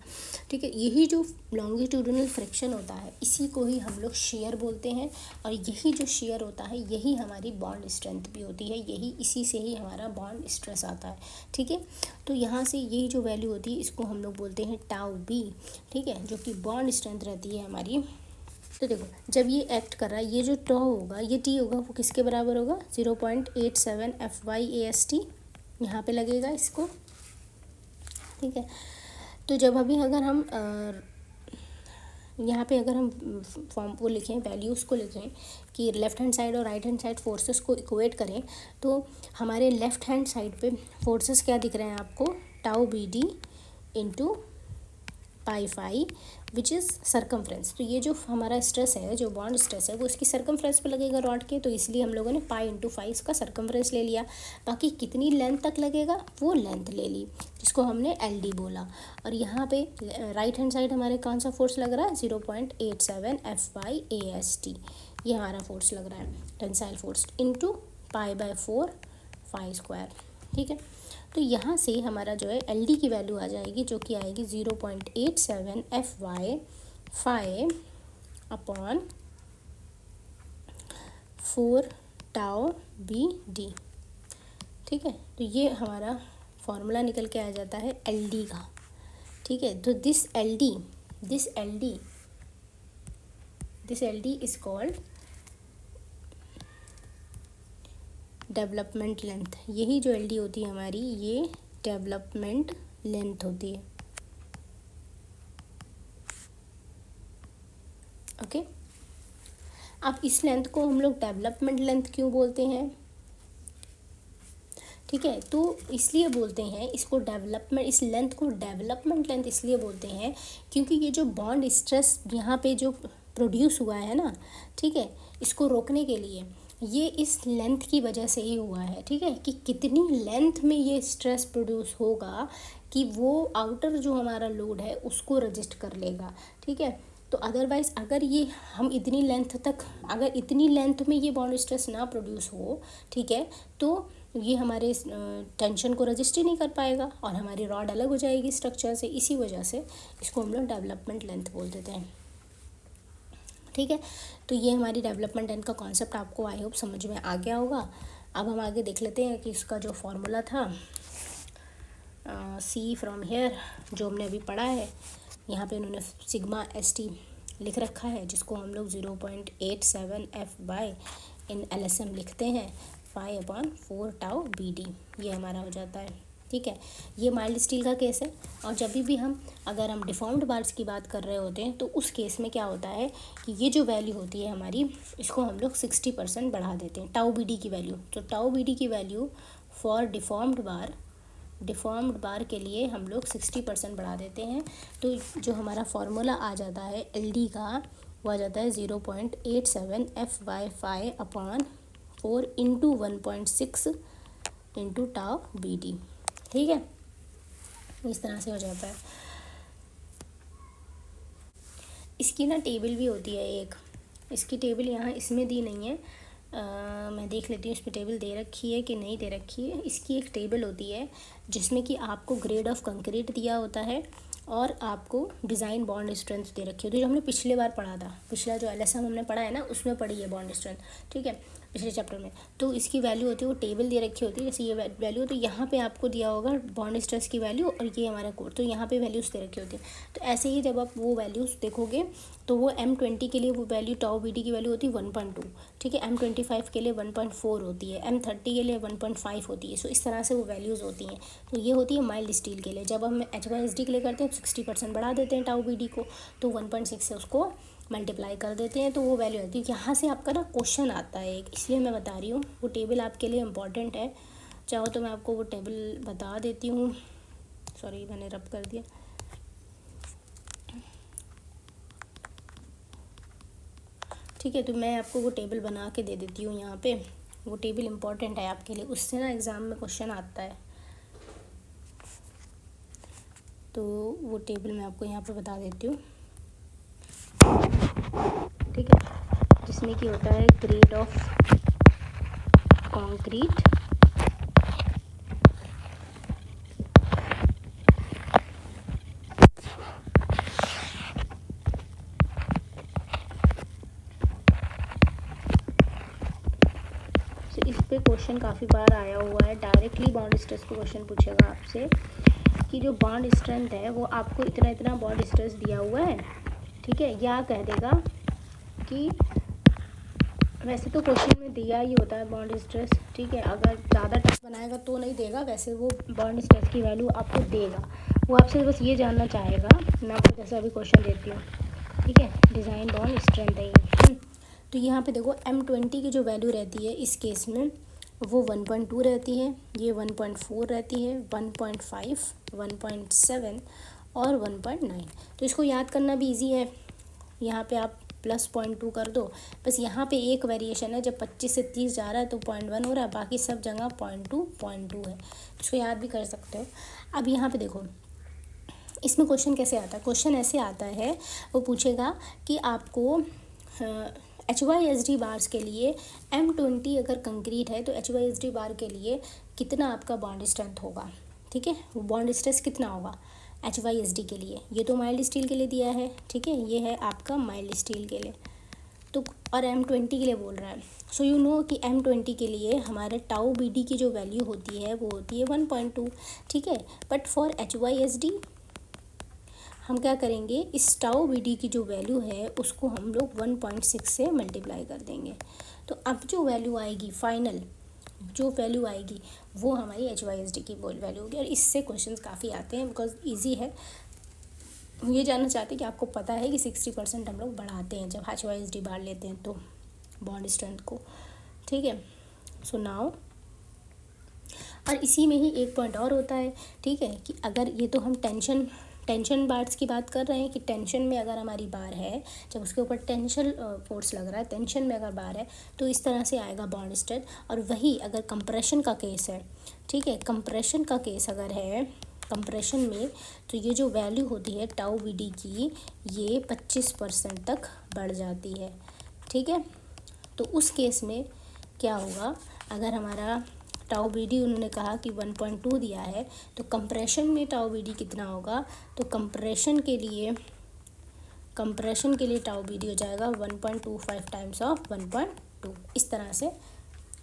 ठीक है। यही जो लॉन्गिट्यूडिनल फ्रिक्शन होता है इसी को ही हम लोग शेयर बोलते हैं, और यही जो शेयर होता है यही हमारी बॉन्ड स्ट्रेंथ भी होती है, यही इसी से ही हमारा बॉन्ड स्ट्रेस आता है, ठीक है। तो यहाँ से यही जो वैल्यू होती है इसको हम लोग बोलते हैं टाउ बी, ठीक है, जो कि बॉन्ड स्ट्रेंथ रहती है हमारी। तो देखो जब ये एक्ट कर रहा है, ये जो टॉ होगा, ये टी होगा, वो किसके बराबर होगा, 0.87 FY/AST यहाँ पे लगेगा इसको, ठीक है। तो जब अभी अगर हम यहाँ पे अगर हम फॉर्म वो लिखें, वैल्यूज़ को लिखें कि लेफ़्ट हैंड साइड और राइट हैंड साइड फोर्सेस को इक्वेट करें, तो हमारे लेफ़्ट हैंड साइड पे फोर्सेस क्या दिख रहे हैं आपको, tau BD into pi phi which is circumference. तो ये जो हमारा स्ट्रेस है, जो बॉन्ड स्ट्रेस है, वो इसकी सरकमफ्रेंस पे लगेगा रॉड के, तो इसलिए हम लोगों ने पाई इंटू फाई इसका सरकमफ्रेंस ले लिया। बाकी कितनी लेंथ तक लगेगा वो लेंथ ले ली, जिसको हमने LD बोला। और यहाँ पे राइट हैंड साइड हमारे कौन सा फोर्स लग रहा है, 0.87 FY/AST, ये हमारा फोर्स लग रहा है, टेंसाइल फोर्स, इंटू पाई/4 फाई स्क्वायर, ठीक है। तो यहाँ से हमारा जो है LD की वैल्यू आ जाएगी, जो कि आएगी 0.87 FY/4 टाउ BD, ठीक है। तो ये हमारा फॉर्मूला निकल के आ जाता है LD का, ठीक है। तो this LD is called development length. यही जो LD होती है हमारी, ये डेवलपमेंट लेंथ होती है, ओके। अब इस लेंथ को हम लोग डेवलपमेंट लेंथ क्यों बोलते हैं, ठीक है। तो इसलिए बोलते हैं इसको डेवलपमेंट, इस लेंथ को डेवलपमेंट लेंथ इसलिए बोलते हैं क्योंकि ये जो बॉन्ड स्ट्रेस यहाँ पे जो प्रोड्यूस हुआ है ना, ठीक है, इसको रोकने के लिए ये इस लेंथ की वजह से ही हुआ है, ठीक है, कि कितनी लेंथ में ये स्ट्रेस प्रोड्यूस होगा कि वो आउटर जो हमारा लोड है उसको रजिस्ट कर लेगा, ठीक है। तो अदरवाइज़ अगर ये हम इतनी लेंथ तक, अगर इतनी लेंथ में ये बॉन्ड स्ट्रेस ना प्रोड्यूस हो, ठीक है, तो ये हमारे टेंशन को रजिस्ट ही नहीं कर पाएगा और हमारी रॉड अलग हो जाएगी स्ट्रक्चर से। इसी वजह से इसको हम लोग डेवलपमेंट लेंथ बोल देते हैं, ठीक है। तो ये हमारी डेवलपमेंट लेंथ का कॉन्सेप्ट आपको आई होप समझ में आ गया होगा। अब हम आगे देख लेते हैं कि इसका जो फॉर्मूला था C फ्रॉम हेयर, जो हमने अभी पढ़ा है, यहाँ पे उन्होंने सिग्मा ST लिख रखा है, जिसको हम लोग 0.87 FY इन LSM लिखते हैं, 5/4 टाउ BD, ये हमारा हो जाता है, ठीक है। ये माइल्ड स्टील का केस है। और जब भी हम अगर हम डिफॉर्म्ड बार्स की बात कर रहे होते हैं तो उस केस में क्या होता है कि ये जो वैल्यू होती है हमारी, इसको हम लोग 60% बढ़ा देते हैं, टाउ BD की वैल्यू। तो टाउ BD की वैल्यू फॉर डिफॉर्म्ड बार के लिए हम लोग 60% बढ़ा देते हैं। तो जो हमारा फॉर्मूला आ जाता है LD का, वो आ जाता है 0.87 FY/4 1.4 into 1.6 into tau B D. ठीक है, इस तरह से हो जाता है। इसकी ना टेबल भी होती है एक, इसकी टेबल यहाँ इसमें दी नहीं है, मैं देख लेती हूँ इसमें टेबल दे रखी है कि नहीं दे रखी है। इसकी एक टेबल होती है जिसमें कि आपको ग्रेड ऑफ कंक्रीट दिया होता है और आपको डिज़ाइन बॉन्ड स्ट्रेंथ दे रखी होती है, जो हमने पिछले बार पढ़ा था। पिछला जो एलएसएम हमने पढ़ा है ना, उसमें पढ़ी है बॉन्ड स्ट्रेंथ। ठीक है, पिछले चैप्टर में। तो इसकी वैल्यू होती है, वो टेबल दे रखी होती है, जैसे ये वैल्यू, तो यहाँ पे आपको दिया होगा बॉन्ड स्ट्रेस की वैल्यू और ये हमारा कोड, तो यहाँ पे वैल्यूज़ दे रखी होती है। तो ऐसे ही जब आप वो वैल्यूज़ देखोगे तो वो M20 के लिए वो वैल्यू टाउ बी डी की वैल्यू होती है 1.2। ठीक है, M25 के लिए 1.4 होती है, M30 के लिए 1.5 होती है। सो इस तरह से वो वैल्यूज़ होती हैं। तो ये होती है माइल्ड स्टील के लिए। जब हम HYSD के लिए करते हैं तो 60% बढ़ा देते हैं टाउ बी डी को, तो 1.6 से उसको मल्टीप्लाई कर देते हैं, तो वो वैल्यू आती है। यहाँ से आपका ना क्वेश्चन आता है एक, इसलिए मैं बता रही हूँ। वो टेबल आपके लिए इम्पॉर्टेंट है, चाहो तो मैं आपको वो टेबल बता देती हूँ। सॉरी, मैंने रब कर दिया। ठीक है, तो मैं आपको वो टेबल बना के दे देती हूँ यहाँ पे। वो टेबल इम्पॉर्टेंट है आपके लिए, उससे ना एग्ज़ाम में क्वेश्चन आता है। तो वो टेबल मैं आपको यहाँ पे बता देती हूँ। ठीक है, जिसमें कि होता है ग्रेड ऑफ कंक्रीट, इस पे क्वेश्चन काफ़ी बार आया हुआ है। डायरेक्टली बॉन्ड स्ट्रेस को क्वेश्चन पूछेगा आपसे कि जो बॉन्ड स्ट्रेंथ है वो आपको इतना इतना बॉन्ड स्ट्रेस दिया हुआ है। ठीक है, या कह देगा कि वैसे तो क्वेश्चन में दिया ही होता है बॉन्ड स्ट्रेस। ठीक है, अगर ज़्यादा टफ बनाएगा तो नहीं देगा, वैसे वो बॉन्ड स्ट्रेस की वैल्यू आपको देगा। वो आपसे बस ये जानना चाहेगा, मैं आपको जैसे अभी क्वेश्चन देती हूँ। ठीक है, डिज़ाइन बॉन्ड स्ट्रेंथ है ये। तो यहाँ पे देखो M20 की जो वैल्यू रहती है इस केस में वो 1.2 रहती है, ये 1.4 रहती है, 1.5, 1.7 और 1.9। तो इसको याद करना भी इजी है। यहाँ पे आप प्लस 0.2 कर दो, बस यहाँ पे एक वेरिएशन है, जब 25 से 30 जा रहा है तो 0.1 हो रहा है, बाकी सब जगह 0.2 है। इसको याद भी कर सकते हो। अब यहाँ पे देखो इसमें क्वेश्चन कैसे आता है। क्वेश्चन ऐसे आता है, वो पूछेगा कि आपको HYSD बार्स के लिए M20 अगर कंक्रीट है तो HYSD बार के लिए कितना आपका बॉन्ड स्ट्रेंथ होगा। ठीक है, वो बॉन्ड स्ट्रेस कितना होगा HYSD के लिए। ये तो माइल्ड स्टील के लिए दिया है। ठीक है, ये है आपका माइल्ड स्टील के लिए, तो और M20 के लिए बोल रहा है। सो यू नो कि M20 के लिए हमारे टाउ बी डी की जो वैल्यू होती है वो होती है 1.2। ठीक है, बट फॉर HYSD हम क्या करेंगे, इस टाउ बी डी की जो वैल्यू है उसको हम लोग 1.6 से मल्टीप्लाई कर देंगे। तो अब जो वैल्यू आएगी, फाइनल जो वैल्यू आएगी वो हमारी HYSD की वैल्यू होगी। और इससे क्वेश्चंस काफ़ी आते हैं, बिकॉज ईजी है। ये जानना चाहते हैं कि आपको पता है कि 60% हम लोग बढ़ाते हैं जब HYSD बार लेते हैं तो बॉन्ड स्ट्रेंथ को। ठीक है, सो नाउ और इसी में ही एक पॉइंट और होता है। ठीक है, कि अगर ये तो हम टेंशन बार्स की बात कर रहे हैं कि टेंशन में अगर हमारी बार है, जब उसके ऊपर टेंशन फोर्स लग रहा है, टेंशन में अगर बार है तो इस तरह से आएगा बॉन्ड स्ट्रेंथ। और वही अगर कंप्रेशन का केस है, ठीक है, कंप्रेशन का केस अगर है, कंप्रेशन में तो ये जो वैल्यू होती है टाउ बी डी की, ये 25% तक बढ़ जाती है। ठीक है, तो उस केस में क्या होगा, अगर हमारा टाउ बी डी उन्होंने कहा कि 1.2 दिया है, तो कंप्रेशन में टाउ बी डी कितना होगा, तो कंप्रेशन के लिए टाउ बी डी हो जाएगा 1.25 टाइम्स ऑफ 1.2। इस तरह से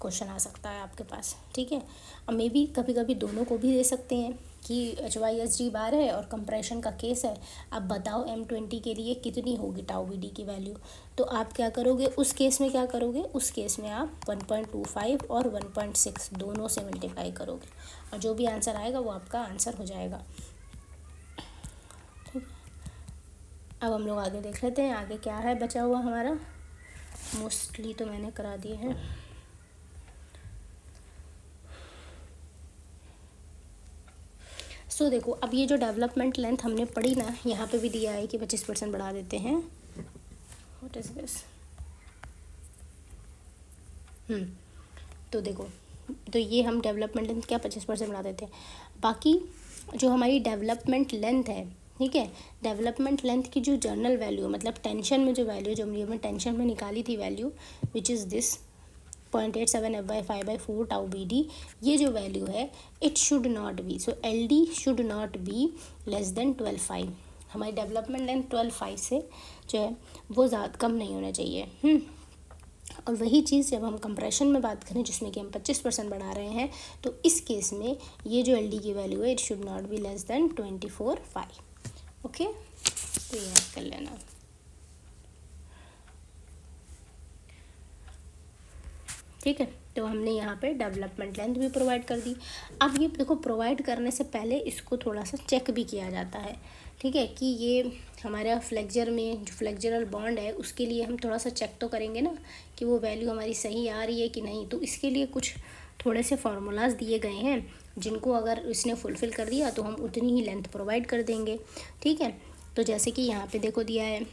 क्वेश्चन आ सकता है आपके पास। ठीक है, अब मे बी कभी कभी दोनों को भी दे सकते हैं कि HYSD बार है और कंप्रेशन का केस है, अब बताओ M20 के लिए कितनी होगी टाउ बी डी की वैल्यू। तो आप क्या करोगे उस केस में, क्या करोगे उस केस में आप 1.25 और 1.6 दोनों से मल्टीप्लाई करोगे और जो भी आंसर आएगा वो आपका आंसर हो जाएगा। ठीक, अब हम लोग आगे देख लेते हैं आगे क्या है बचा हुआ हमारा। मोस्टली तो मैंने करा दिए हैं। सो देखो, अब ये जो डेवलपमेंट लेंथ हमने पढ़ी ना, यहाँ पे भी दिया है कि 25% बढ़ा देते हैं। What is this? तो देखो, तो ये हम डेवलपमेंट लेंथ क्या 25% बढ़ा देते हैं। बाकी जो हमारी डेवलपमेंट लेंथ है, ठीक है, डेवलपमेंट लेंथ की जो जर्नल वैल्यू, मतलब टेंशन में जो वैल्यू, जो हमने टेंशन में निकाली थी value, which is this 0.87 F/5/4 tau B D, ये जो वैल्यू है it should not be, so L D should not be less than 12.5। हमारी डेवलपमेंट लेंथ 12.5 से जो है वो ज़्यादा कम नहीं होना चाहिए। और वही चीज़ जब हम कंप्रेशन में बात करें जिसमें कि हम 25% बढ़ा रहे हैं, तो इस केस में ये जो एल डी की वैल्यू है it should not be less then 24.5। Okay, तो ये याद कर लेना। ठीक है, तो हमने यहाँ पे डेवलपमेंट लेंथ भी प्रोवाइड कर दी। अब ये देखो, प्रोवाइड करने से पहले इसको थोड़ा सा चेक भी किया जाता है, ठीक है, कि ये हमारा फ्लेक्चर में जो फ्लेक्चरल बॉन्ड है उसके लिए हम थोड़ा सा चेक तो करेंगे ना कि वो वैल्यू हमारी सही आ रही है कि नहीं। तो इसके लिए कुछ थोड़े से फार्मूलाज दिए गए हैं जिनको अगर इसने फुलफ़िल कर दिया तो हम उतनी ही लेंथ प्रोवाइड कर देंगे। ठीक है, तो जैसे कि यहाँ पे देखो दिया है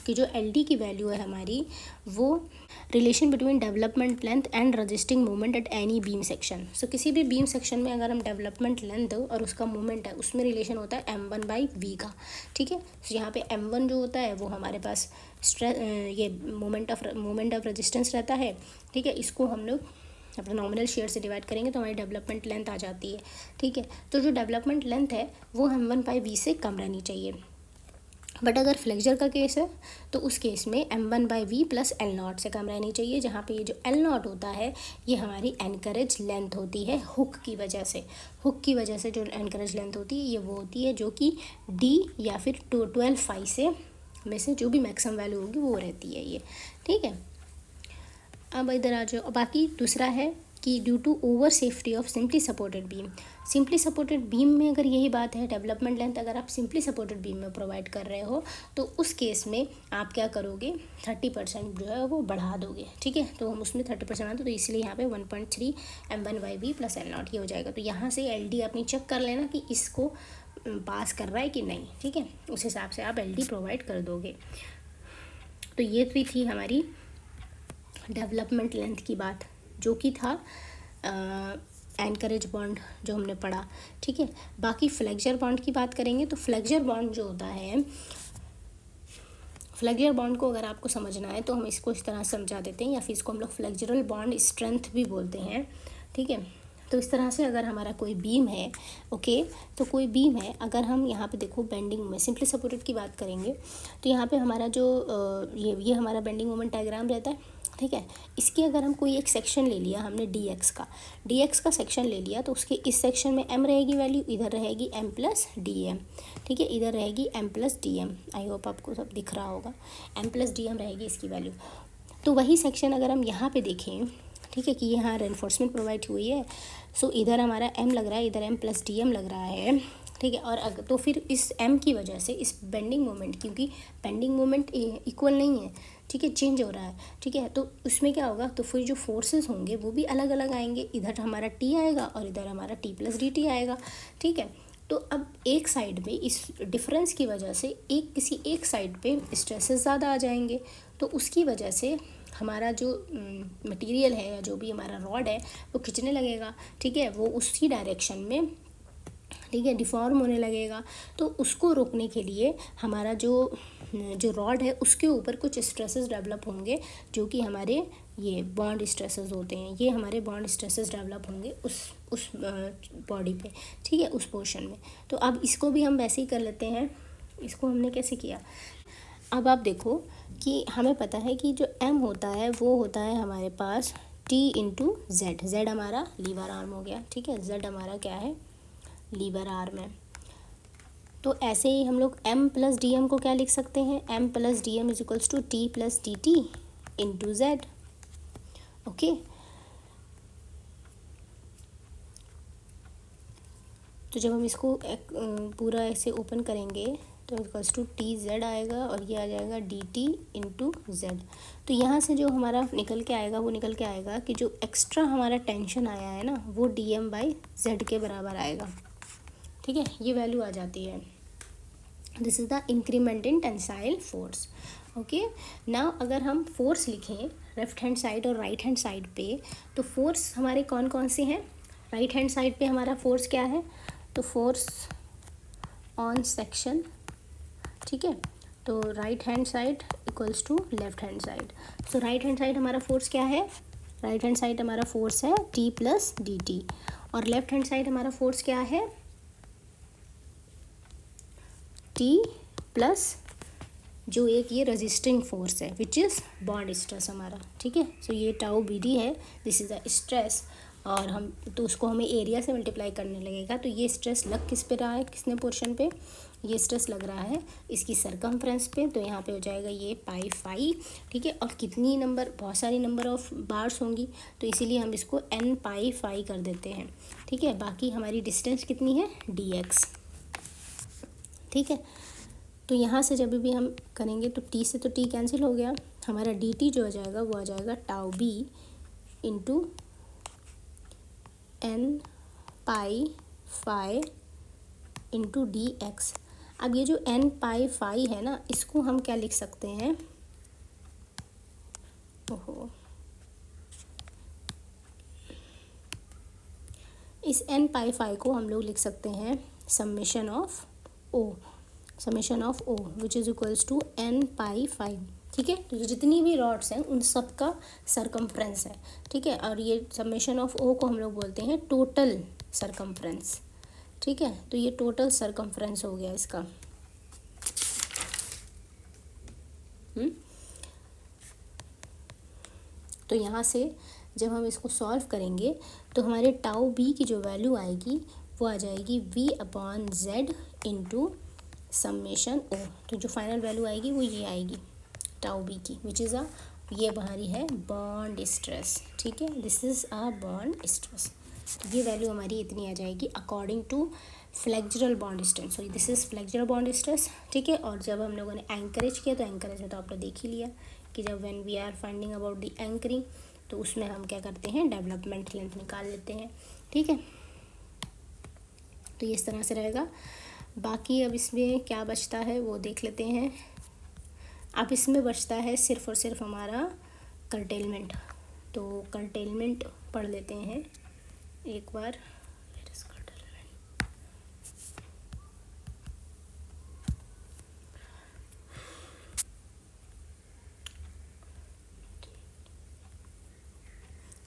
कि जो एल डी की वैल्यू है हमारी, वो relation between development length and resisting moment at any beam section. So किसी भी बीम सेक्शन में अगर हम डेवलपमेंट लेंथ और उसका मोमेंट है उसमें रिलेशन होता है m1/v का। ठीक है, तो यहाँ पे m1 जो होता है वो हमारे पास ये मोमेंट ऑफ रेजिस्टेंस रहता है। ठीक है, इसको हम लोग अपना नॉमिनल शेयर से डिवाइड करेंगे तो हमारी डेवलपमेंट लेंथ आ जाती है। ठीक है, तो जो डेवलपमेंट लेंथ है वो m1/v से कम रहनी चाहिए। बट अगर फ्लेक्चर का केस है तो उस केस में m1/v प्लस L0 से कम रहनी चाहिए, जहाँ पे ये जो L0 होता है ये हमारी एनकरेज लेंथ होती है हुक की वजह से। हुक की वजह से जो एनकरेज लेंथ होती है ये वो होती है जो कि D या फिर 12.5 से में से जो भी मैक्सिमम वैल्यू होगी वो रहती है ये। ठीक है, अब इधर आ जाओ। बाकी दूसरा है कि due to over safety of simply supported beam. Simply supported beam में अगर यही बात है, डेवलपमेंट लेंथ अगर आप सिंपली सपोर्टेड बीम में प्रोवाइड कर रहे हो तो उस केस में आप क्या करोगे, 30% जो है वो बढ़ा दोगे। ठीक है, तो हम उसमें 30% आते तो इसलिए यहाँ पे 1.3 m1/v प्लस L0 ये हो जाएगा। तो यहाँ से एल डी अपनी चेक कर लेना कि इसको पास कर रहा है कि नहीं। ठीक है, उस हिसाब से आप एल डी प्रोवाइड कर दोगे। तो ये भी थी हमारी डेवलपमेंट लेंथ की बात, जो कि था एनकरेज बॉन्ड जो हमने पढ़ा। ठीक है, बाकी फ्लेक्चर बॉन्ड की बात करेंगे तो फ्लेक्चर बॉन्ड जो होता है, फ्लेक्चर बॉन्ड को अगर आपको समझना है तो हम इसको इस तरह समझा देते हैं, या फिर इसको हम लोग फ्लेक्चरल बॉन्ड स्ट्रेंथ भी बोलते हैं। ठीक है, तो इस तरह से अगर हमारा कोई बीम है, ओके, तो कोई बीम है, अगर हम यहाँ पे देखो बेंडिंग में सिंपली सपोर्टेड की बात करेंगे तो यहाँ पे हमारा जो ये हमारा बेंडिंग मोमेंट डायग्राम रहता है। ठीक है, इसकी अगर हम कोई एक सेक्शन ले लिया हमने डी एक्स का सेक्शन ले लिया तो उसके इस सेक्शन में m रहेगी वैल्यू, इधर रहेगी m प्लस डी एम। ठीक है, इधर रहेगी m plus D M. I hope आपको सब दिख रहा होगा, m प्लस डी एम रहेगी इसकी वैल्यू। तो वही सेक्शन अगर हम यहाँ पे देखें, ठीक है, कि यहाँ रेनफोर्समेंट प्रोवाइड हुई है, सो इधर हमारा m लग रहा है, इधर m प्लस डी एम लग रहा है। ठीक है, और अगर तो फिर इस m की वजह से इस बेंडिंग मोमेंट, क्योंकि बेंडिंग मोमेंट इक्वल नहीं है, ठीक है, चेंज हो रहा है। ठीक है, तो उसमें क्या होगा, तो फिर जो फोर्सेस होंगे वो भी अलग अलग आएंगे, इधर हमारा टी आएगा और इधर हमारा टी प्लस डी टी आएगा। ठीक है, तो अब एक साइड पे इस डिफरेंस की वजह से किसी एक साइड पे स्ट्रेसेस ज़्यादा आ जाएंगे, तो उसकी वजह से हमारा जो मटेरियल है या जो भी हमारा रॉड है वो खिंचने लगेगा। ठीक है, वो उसी डायरेक्शन में, ठीक है, डिफॉर्म होने लगेगा। तो उसको रोकने के लिए हमारा जो रॉड है उसके ऊपर कुछ स्ट्रेसेस डेवलप होंगे, जो कि हमारे ये बॉन्ड स्ट्रेसेस होते हैं, ये हमारे बॉन्ड स्ट्रेसेस डेवलप होंगे उस बॉडी पे। ठीक है, उस पोर्शन में। तो अब इसको भी हम वैसे ही कर लेते हैं। इसको हमने कैसे किया, अब आप देखो कि हमें पता है कि जो m होता है वो होता है हमारे पास t इंटू जेड। जेड हमारा लीवर आर्म हो गया। ठीक है, जेड हमारा क्या है, लीवर आर्म है। तो ऐसे ही हम लोग m प्लस डी एम को क्या लिख सकते हैं, m plus D M is equals to T plus D T into Z. Okay, तो जब हम इसको पूरा ऐसे ओपन करेंगे तो इक्वल्स टू टी जेड आएगा और ये आ जाएगा डी टी इंटू जेड। तो यहाँ से जो हमारा निकल के आएगा वो निकल के आएगा कि जो एक्स्ट्रा हमारा टेंशन आया है ना वो डी एम बाई जेड के बराबर आएगा। ठीक है, ये वैल्यू आ जाती है। This is the increment in tensile force. Okay. Now अगर हम फोर्स लिखें लेफ्ट हैंड साइड और राइट हैंड साइड पे, तो फोर्स हमारे कौन कौन से हैं? राइट हैंड साइड पे हमारा फोर्स क्या है? तो फोर्स ऑन सेक्शन, ठीक है। तो right hand side equals to left hand side. So right hand side हमारा फोर्स क्या है? राइट हैंड साइड हमारा फोर्स है T प्लस dt, और लेफ्ट हैंड साइड हमारा फोर्स क्या है? T प्लस जो एक ये रजिस्टिंग फोर्स है विच इज़ बॉन्ड स्ट्रेस हमारा, ठीक है। सो ये टाउ BD है, दिस इज़ द स्ट्रेस, और हम तो उसको हमें एरिया से मल्टीप्लाई करने लगेगा। तो ये स्ट्रेस लग किस पे रहा है, किसने पोर्शन पे? ये स्ट्रेस लग रहा है इसकी सरकमफ्रेंस पे, तो यहाँ पे हो जाएगा ये पाई फाई, ठीक है। और कितनी नंबर, बहुत सारी नंबर ऑफ बार्स होंगी, तो इसीलिए हम इसको n पाई फाई कर देते हैं, ठीक है। बाकी हमारी डिस्टेंस कितनी है? dx, ठीक है। तो यहाँ से जब भी हम करेंगे तो T से तो T कैंसिल हो गया, हमारा dt जो आ जाएगा वो आ जाएगा tau B into n pi phi into dx। अब ये जो n पाई फाई है ना, इसको हम क्या लिख सकते हैं? ओहो, इस n पाई फाई को हम लोग लिख सकते हैं summation of o which is equals to n pi phi, ठीक है। तो ये जितनी भी रॉड्स हैं उन सब का सरकमफ्रेंस है, ठीक है। और ये समेशन ऑफ ओ को हम लोग बोलते हैं टोटल सरकमफ्रेंस, ठीक है। तो ये टोटल सरकमफ्रेंस हो गया इसका। तो यहाँ से जब हम इसको सॉल्व करेंगे तो हमारे टाउ B की जो वैल्यू आएगी वो आ जाएगी V/Z इंटू समेशन ओ। तो जो फाइनल वैल्यू आएगी वो ये आएगी टाउ B की, विच इज़ ये हमारी है बॉन्ड स्ट्रेस, ठीक है। This is a bond stress. तो ये वैल्यू हमारी इतनी आ जाएगी according to flexural bond stress. So this is flexural bond stress, ठीक है। और जब हम लोगों ने एंकरेज किया तो एंकरेज में तो आपने देख ही लिया कि जब when we are finding about the anchoring, तो उसमें हम क्या करते हैं? डेवलपमेंट लेंथ निकाल लेते हैं, ठीक है। तो ये इस तरह से रहेगा। बाकी अब इसमें क्या बचता है वो देख लेते हैं। अब इसमें बचता है सिर्फ और सिर्फ हमारा कर्टेलमेंट। तो कर्टेलमेंट पढ़ लेते हैं एक बार।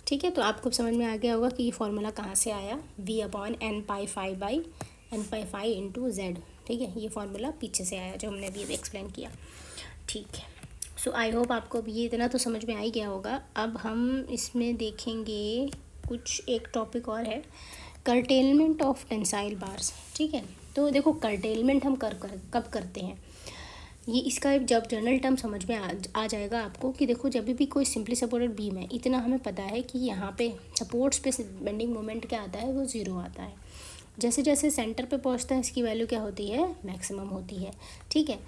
ठीक है, तो आपको समझ में आ गया होगा कि ये फॉर्मूला कहाँ से आया, V/n pi phi by n pi phi into Z, ठीक है। ये फॉर्मूला पीछे से आया जो हमने अभी एक्सप्लेन किया, ठीक है। सो आई होप आपको अब ये इतना तो समझ में आ ही गया होगा। अब हम इसमें देखेंगे कुछ एक टॉपिक और है, कर्टेलमेंट ऑफ टेंसाइल बार्स, ठीक है। तो देखो कर्टेलमेंट हम कब करते हैं, ये इसका एक जब जनरल टर्म समझ में आ जाएगा आपको कि देखो जब भी कोई सिंपली सपोर्टेड बीम है, इतना हमें पता है कि यहाँ पे सपोर्ट्स पे बेंडिंग मोमेंट क्या आता है, वो ज़ीरो आता है। जैसे जैसे सेंटर पे पहुँचता है इसकी वैल्यू क्या होती है? मैक्सिमम होती है, ठीक है।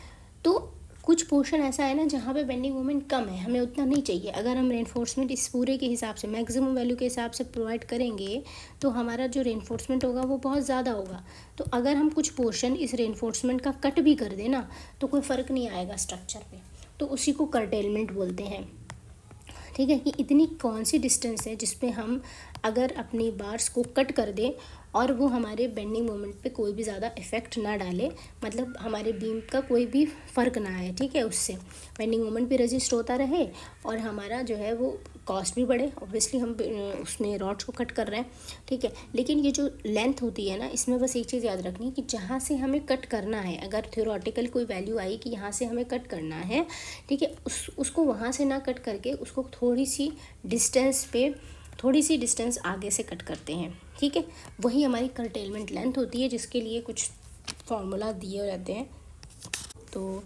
तो कुछ पोर्शन ऐसा है ना जहाँ पे बेंडिंग मोमेंट कम है, हमें उतना नहीं चाहिए। अगर हम रेनफोर्समेंट इस पूरे के हिसाब से मैक्सिमम वैल्यू के हिसाब से प्रोवाइड करेंगे तो हमारा जो रेनफोर्समेंट होगा वो बहुत ज़्यादा होगा। तो अगर हम कुछ पोर्शन इस रेनफोर्समेंट का कट भी कर दें ना तो कोई फ़र्क नहीं आएगा स्ट्रक्चर पे, तो उसी को कर्टेलमेंट बोलते हैं, ठीक है। कि इतनी कौन सी डिस्टेंस है जिस पे हम अगर अपनी बार्स को कट कर दें और वो हमारे बेंडिंग मोमेंट पे कोई भी ज़्यादा इफ़ेक्ट ना डाले, मतलब हमारे बीम का कोई भी फ़र्क ना आए, ठीक है। उससे बेंडिंग मोमेंट भी रजिस्ट होता रहे और हमारा जो है वो कॉस्ट भी बढ़े। ऑब्वियसली हम उसमें रॉड्स को कट कर रहे हैं, ठीक है। लेकिन ये जो लेंथ होती है ना, इसमें बस एक चीज़ याद रखनी कि जहाँ से हमें कट करना है, अगर थ्योरेटिकल कोई वैल्यू आई कि यहाँ से हमें कट करना है, ठीक है, उसको वहाँ से ना कट करके उसको थोड़ी सी डिस्टेंस आगे से कट करते हैं, ठीक है। वही हमारी कर्टेलमेंट लेंथ होती है जिसके लिए कुछ फार्मूला दिए रहते हैं। तो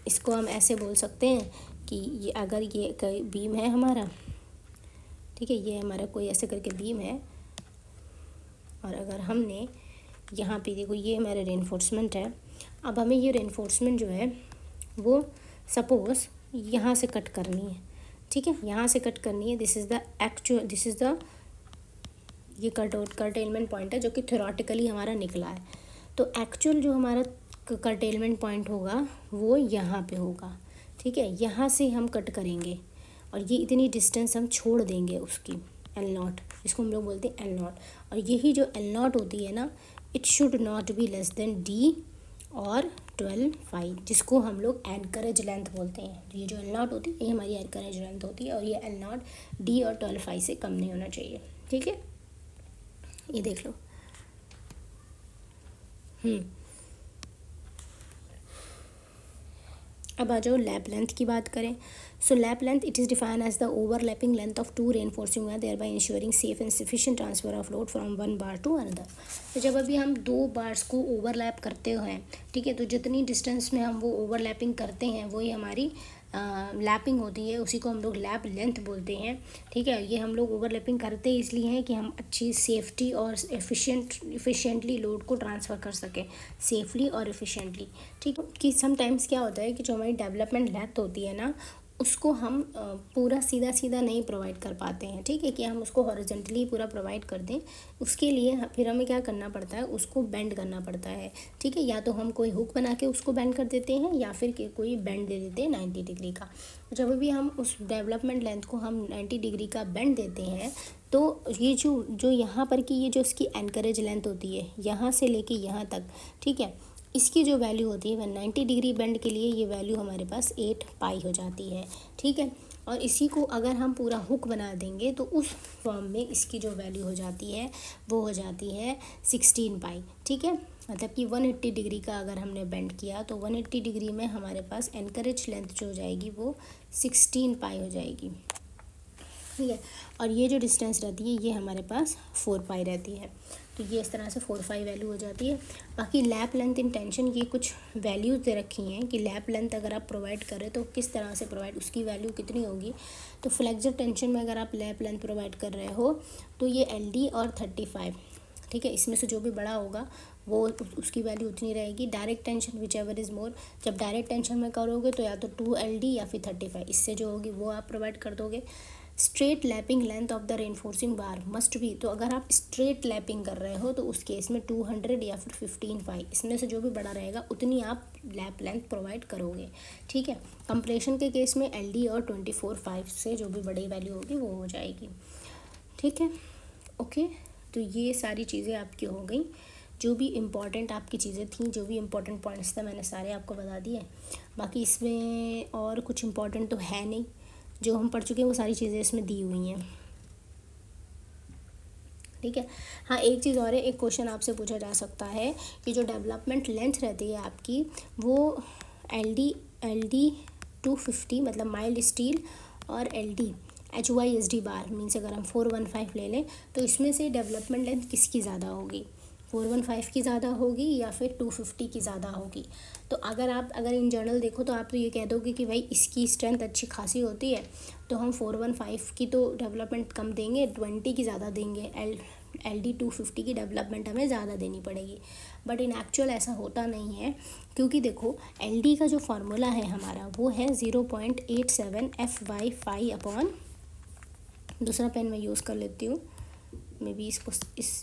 इसको हम ऐसे बोल सकते हैं कि ये अगर ये कोई बीम है हमारा, ठीक है, ये हमारा कोई ऐसे करके बीम है और अगर हमने यहाँ पे देखो ये हमारा रेनफोर्समेंट है, अब हमें ये रेनफोर्समेंट जो है वो सपोज़ यहाँ से कट करनी है, ठीक है, यहाँ से कट करनी है। दिस इज़ द ये कर्टेलमेंट पॉइंट है जो कि थ्योरेटिकली हमारा निकला है। तो एक्चुअल जो हमारा कर्टेलमेंट पॉइंट होगा वो यहाँ पे होगा, ठीक है, यहाँ से हम कट करेंगे और ये इतनी डिस्टेंस हम छोड़ देंगे उसकी, एल नॉट, इसको हम लोग बोलते हैं एल नॉट। और यही जो एल नॉट होती है ना, it should not be less then D और 12 फाई, जिसको हम लोग एनकरेज लेंथ बोलते हैं। तो ये जो एल नॉट होती है ये हमारी एनकरेज लेंथ होती है, और ये एल नॉट डी और 12 फाई से कम नहीं होना चाहिए। ठीक है, ये देख लो। अब आ जाओ लैप लेंथ की बात करें। So lap length it is defined as the overlapping length of two reinforcing wire thereby ensuring safe and sufficient transfer of load from one bar to another. तो जब अभी हम दो बार्स को overlap करते हैं, ठीक है, तो जितनी डिस्टेंस में हम वो ओवरलैपिंग करते हैं वही हमारी लैपिंग होती है, उसी को हम लोग लैप लेंथ बोलते हैं। ठीक है, ये हम लोग ओवरलैपिंग करते इसलिए हैं कि हम अच्छी सेफ्टी और एफिशिएंटली लोड को ट्रांसफ़र कर सकें, सेफली और एफिशिएंटली। ठीक है, कि समटाइम्स क्या होता है कि जो हमारी डेवलपमेंट लेंथ होती है ना, उसको हम पूरा सीधा सीधा नहीं प्रोवाइड कर पाते हैं। ठीक है, कि हम उसको हॉरिजॉन्टली पूरा प्रोवाइड कर दें, उसके लिए फिर हमें क्या करना पड़ता है, उसको बेंड करना पड़ता है। ठीक है, या तो हम कोई हुक बना के उसको बेंड कर देते हैं, या फिर कोई बेंड दे देते हैं 90 डिग्री का। जब भी हम उस डेवलपमेंट लेंथ को हम 90 डिग्री का बेंड देते हैं, तो ये जो यहाँ पर की ये जो इसकी एनकरेज लेंथ होती है, यहाँ से लेके यहाँ तक, ठीक है, इसकी जो वैल्यू होती है 90 डिग्री बेंड के लिए, ये वैल्यू हमारे पास 8 पाई हो जाती है। ठीक है, और इसी को अगर हम पूरा हुक बना देंगे तो उस फॉर्म में इसकी जो वैल्यू हो जाती है वो हो जाती है 16 पाई। ठीक है, मतलब कि 180 डिग्री का अगर हमने बेंड किया तो 180 डिग्री में हमारे पास एनकरेज लेंथ जो हो जाएगी वो 16 पाई हो जाएगी। ठीक है, और ये जो डिस्टेंस रहती है ये हमारे पास 4 पाई रहती है। तो ये इस तरह से 4 पाई वैल्यू हो जाती है। बाकी लैप लेंथ इन टेंशन ये कुछ वैल्यूज दे रखी हैं कि लैप लेंथ अगर आप प्रोवाइड करें तो किस तरह से प्रोवाइड, उसकी वैल्यू कितनी होगी। तो फ्लेक्सर टेंशन में अगर आप लैप लेंथ प्रोवाइड कर रहे हो तो ये LD और 35, ठीक है, इसमें से जो भी बड़ा होगा वो उसकी वैल्यू उतनी रहेगी। Direct tension which ever is more, जब डायरेक्ट टेंशन में करोगे तो या तो 2LD या फिर 35, इससे जो होगी वो आप प्रोवाइड कर दोगे। Straight lapping length of the reinforcing bar must be, तो अगर आप स्ट्रेट लैपिंग कर रहे हो तो उस केस में 200 या फिर 15 पाई, इसमें से जो भी बड़ा रहेगा उतनी आप लैप लेंथ प्रोवाइड करोगे। ठीक है, कंप्रेशन के केस में LD और 24/5 से जो भी बड़ी वैल्यू होगी वो हो जाएगी। ठीक है, ओके, तो ये सारी चीज़ें आपकी हो गई, जो भी इम्पॉर्टेंट आपकी चीज़ें थी, जो भी इम्पोर्टेंट पॉइंट्स थे मैंने सारे आपको बता दिए। बाकी इसमें और कुछ इम्पोर्टेंट तो है नहीं, जो हम पढ़ चुके हैं वो सारी चीज़ें इसमें दी हुई हैं। ठीक है, हाँ एक चीज़ और है, एक क्वेश्चन आपसे पूछा जा सकता है कि जो डेवलपमेंट लेंथ रहती है आपकी वो LD 250 मतलब माइल्ड स्टील और LD HYSD बार मीन्स अगर हम 415 ले लें तो इसमें से डेवलपमेंट लेंथ किसकी ज़्यादा होगी, 415 की ज़्यादा होगी या फिर 250 की ज़्यादा होगी। तो अगर इन जनरल देखो तो आप तो ये कह दोगे कि भाई इसकी स्ट्रेंथ अच्छी खासी होती है तो हम 415 की तो डेवलपमेंट कम देंगे, 20 की ज़्यादा देंगे, LD 250 की डेवलपमेंट हमें ज़्यादा देनी पड़ेगी। बट इन एक्चुअल ऐसा होता नहीं है, क्योंकि देखो LD का जो फार्मूला है हमारा वो है 0.87 FY अपॉन, दूसरा पेन मैं यूज़ कर लेती हूँ, मे बी इसको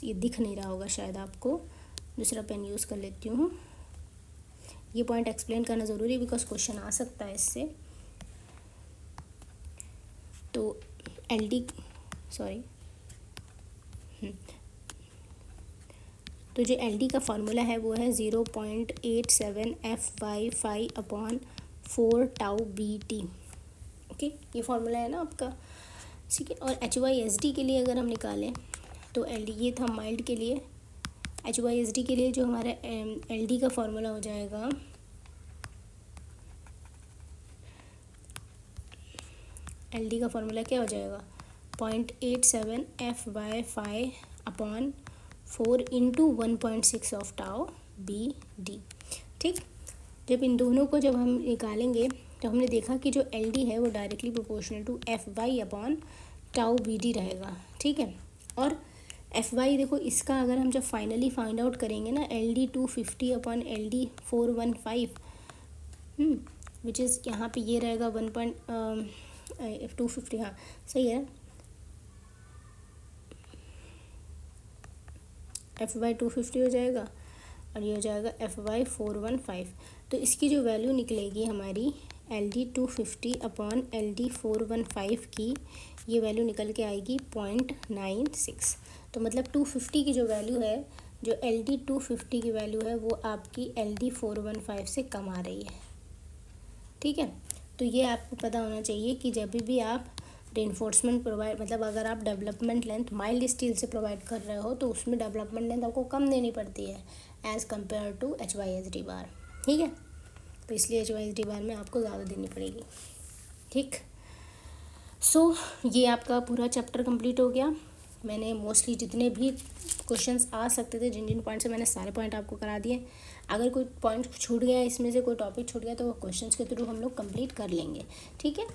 ये दिख नहीं रहा होगा शायद आपको, दूसरा पेन यूज़ कर लेती हूँ। ये पॉइंट एक्सप्लेन करना ज़रूरी है बिकॉज क्वेश्चन आ सकता है इससे। तो LD सॉरी तो जो LD का फार्मूला है वो है 0.87 FY upon 4 tau BT। Okay, ये फार्मूला है ना आपका, ठीक है। और HYSD के लिए अगर हम निकालें तो LD, ये था माइल्ड के लिए, HYSD के लिए जो हमारा LD का फार्मूला हो जाएगा LD का फार्मूला क्या हो जाएगा 0.87 FY upon 4 into 1.6 of tau BD। ठीक, जब इन दोनों को जब हम निकालेंगे तो हमने देखा कि जो LD है वो directly proportional to FY upon tau BD रहेगा। ठीक है, और FY देखो इसका अगर हम जब फाइनली फाइंड आउट करेंगे ना LD 250 upon LD 415 which is यहाँ पे ये रहेगा 250, हाँ सही है, FY 250 हो जाएगा और ये हो जाएगा FY 415। तो इसकी जो वैल्यू निकलेगी हमारी LD 250 अपॉन LD 415 की ये वैल्यू निकल के आएगी 0.96। तो मतलब 250 की जो वैल्यू है, जो LD 250 की वैल्यू है वो आपकी LD 415 से कम आ रही है। ठीक है, तो ये आपको पता होना चाहिए कि जब भी आप रेनफोर्समेंट प्रोवाइड, मतलब अगर आप डेवलपमेंट लेंथ माइल्ड स्टील से प्रोवाइड कर रहे हो तो उसमें डेवलपमेंट लेंथ आपको कम देनी पड़ती है एज़ कम्पेयर टू HYSD बार। ठीक है, तो इसलिए HYSD बार में आपको ज़्यादा देनी पड़ेगी। ठीक, सो ये आपका पूरा चैप्टर कंप्लीट हो गया। मैंने मोस्टली जितने भी क्वेश्चंस आ सकते थे, जिन जिन पॉइंट से, मैंने सारे पॉइंट आपको करा दिए। अगर कोई पॉइंट छूट गया, इसमें से कोई टॉपिक छूट गया, तो वो क्वेश्चंस के थ्रू हम लोग कंप्लीट कर लेंगे। ठीक है,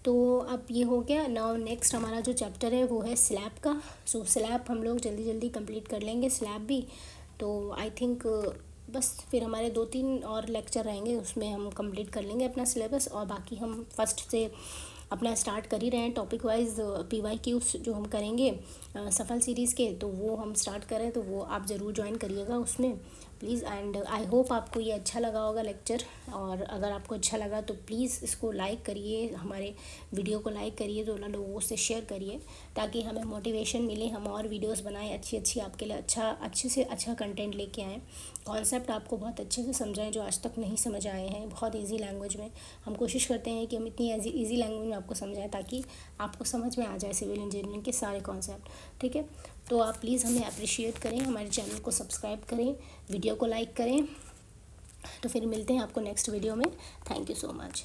तो अब ये हो गया। नाउ नेक्स्ट हमारा जो चैप्टर है वो है स्लैब का। सो स्लैब हम लोग जल्दी जल्दी कंप्लीट कर लेंगे, स्लैब भी। तो आई थिंक बस फिर हमारे 2-3 और लेक्चर रहेंगे, उसमें हम कंप्लीट कर लेंगे अपना सिलेबस। और बाकी हम फर्स्ट से अपना स्टार्ट कर ही रहे हैं टॉपिक वाइज PYQs जो हम करेंगे सफल सीरीज़ के, तो वो हम स्टार्ट करें, तो वो आप ज़रूर ज्वाइन करिएगा उसमें प्लीज़। एंड आई होप आपको ये अच्छा लगा होगा लेक्चर। और अगर आपको अच्छा लगा तो प्लीज़ इसको लाइक करिए, हमारे वीडियो को लाइक करिए, तो लोगों से शेयर करिए, ताकि हमें मोटिवेशन मिले, हम और वीडियोस बनाएं अच्छी आपके लिए, अच्छे से अच्छा कंटेंट लेके आएँ, कॉन्सेप्ट आपको बहुत अच्छे से समझाएं जो आज तक नहीं समझ आए हैं, बहुत ईजी लैंग्वेज में। हम कोशिश करते हैं कि हम इतनी ईजी लैंग्वेज में आपको समझाएं ताकि आपको समझ में आ जाए सिविल इंजीनियरिंग के सारे कॉन्सेप्ट। ठीक है, तो आप प्लीज़ हमें अप्रिशिएट करें, हमारे चैनल को सब्सक्राइब करें, वीडियो को लाइक करें। तो फिर मिलते हैं आपको नेक्स्ट वीडियो में। Thank you so much.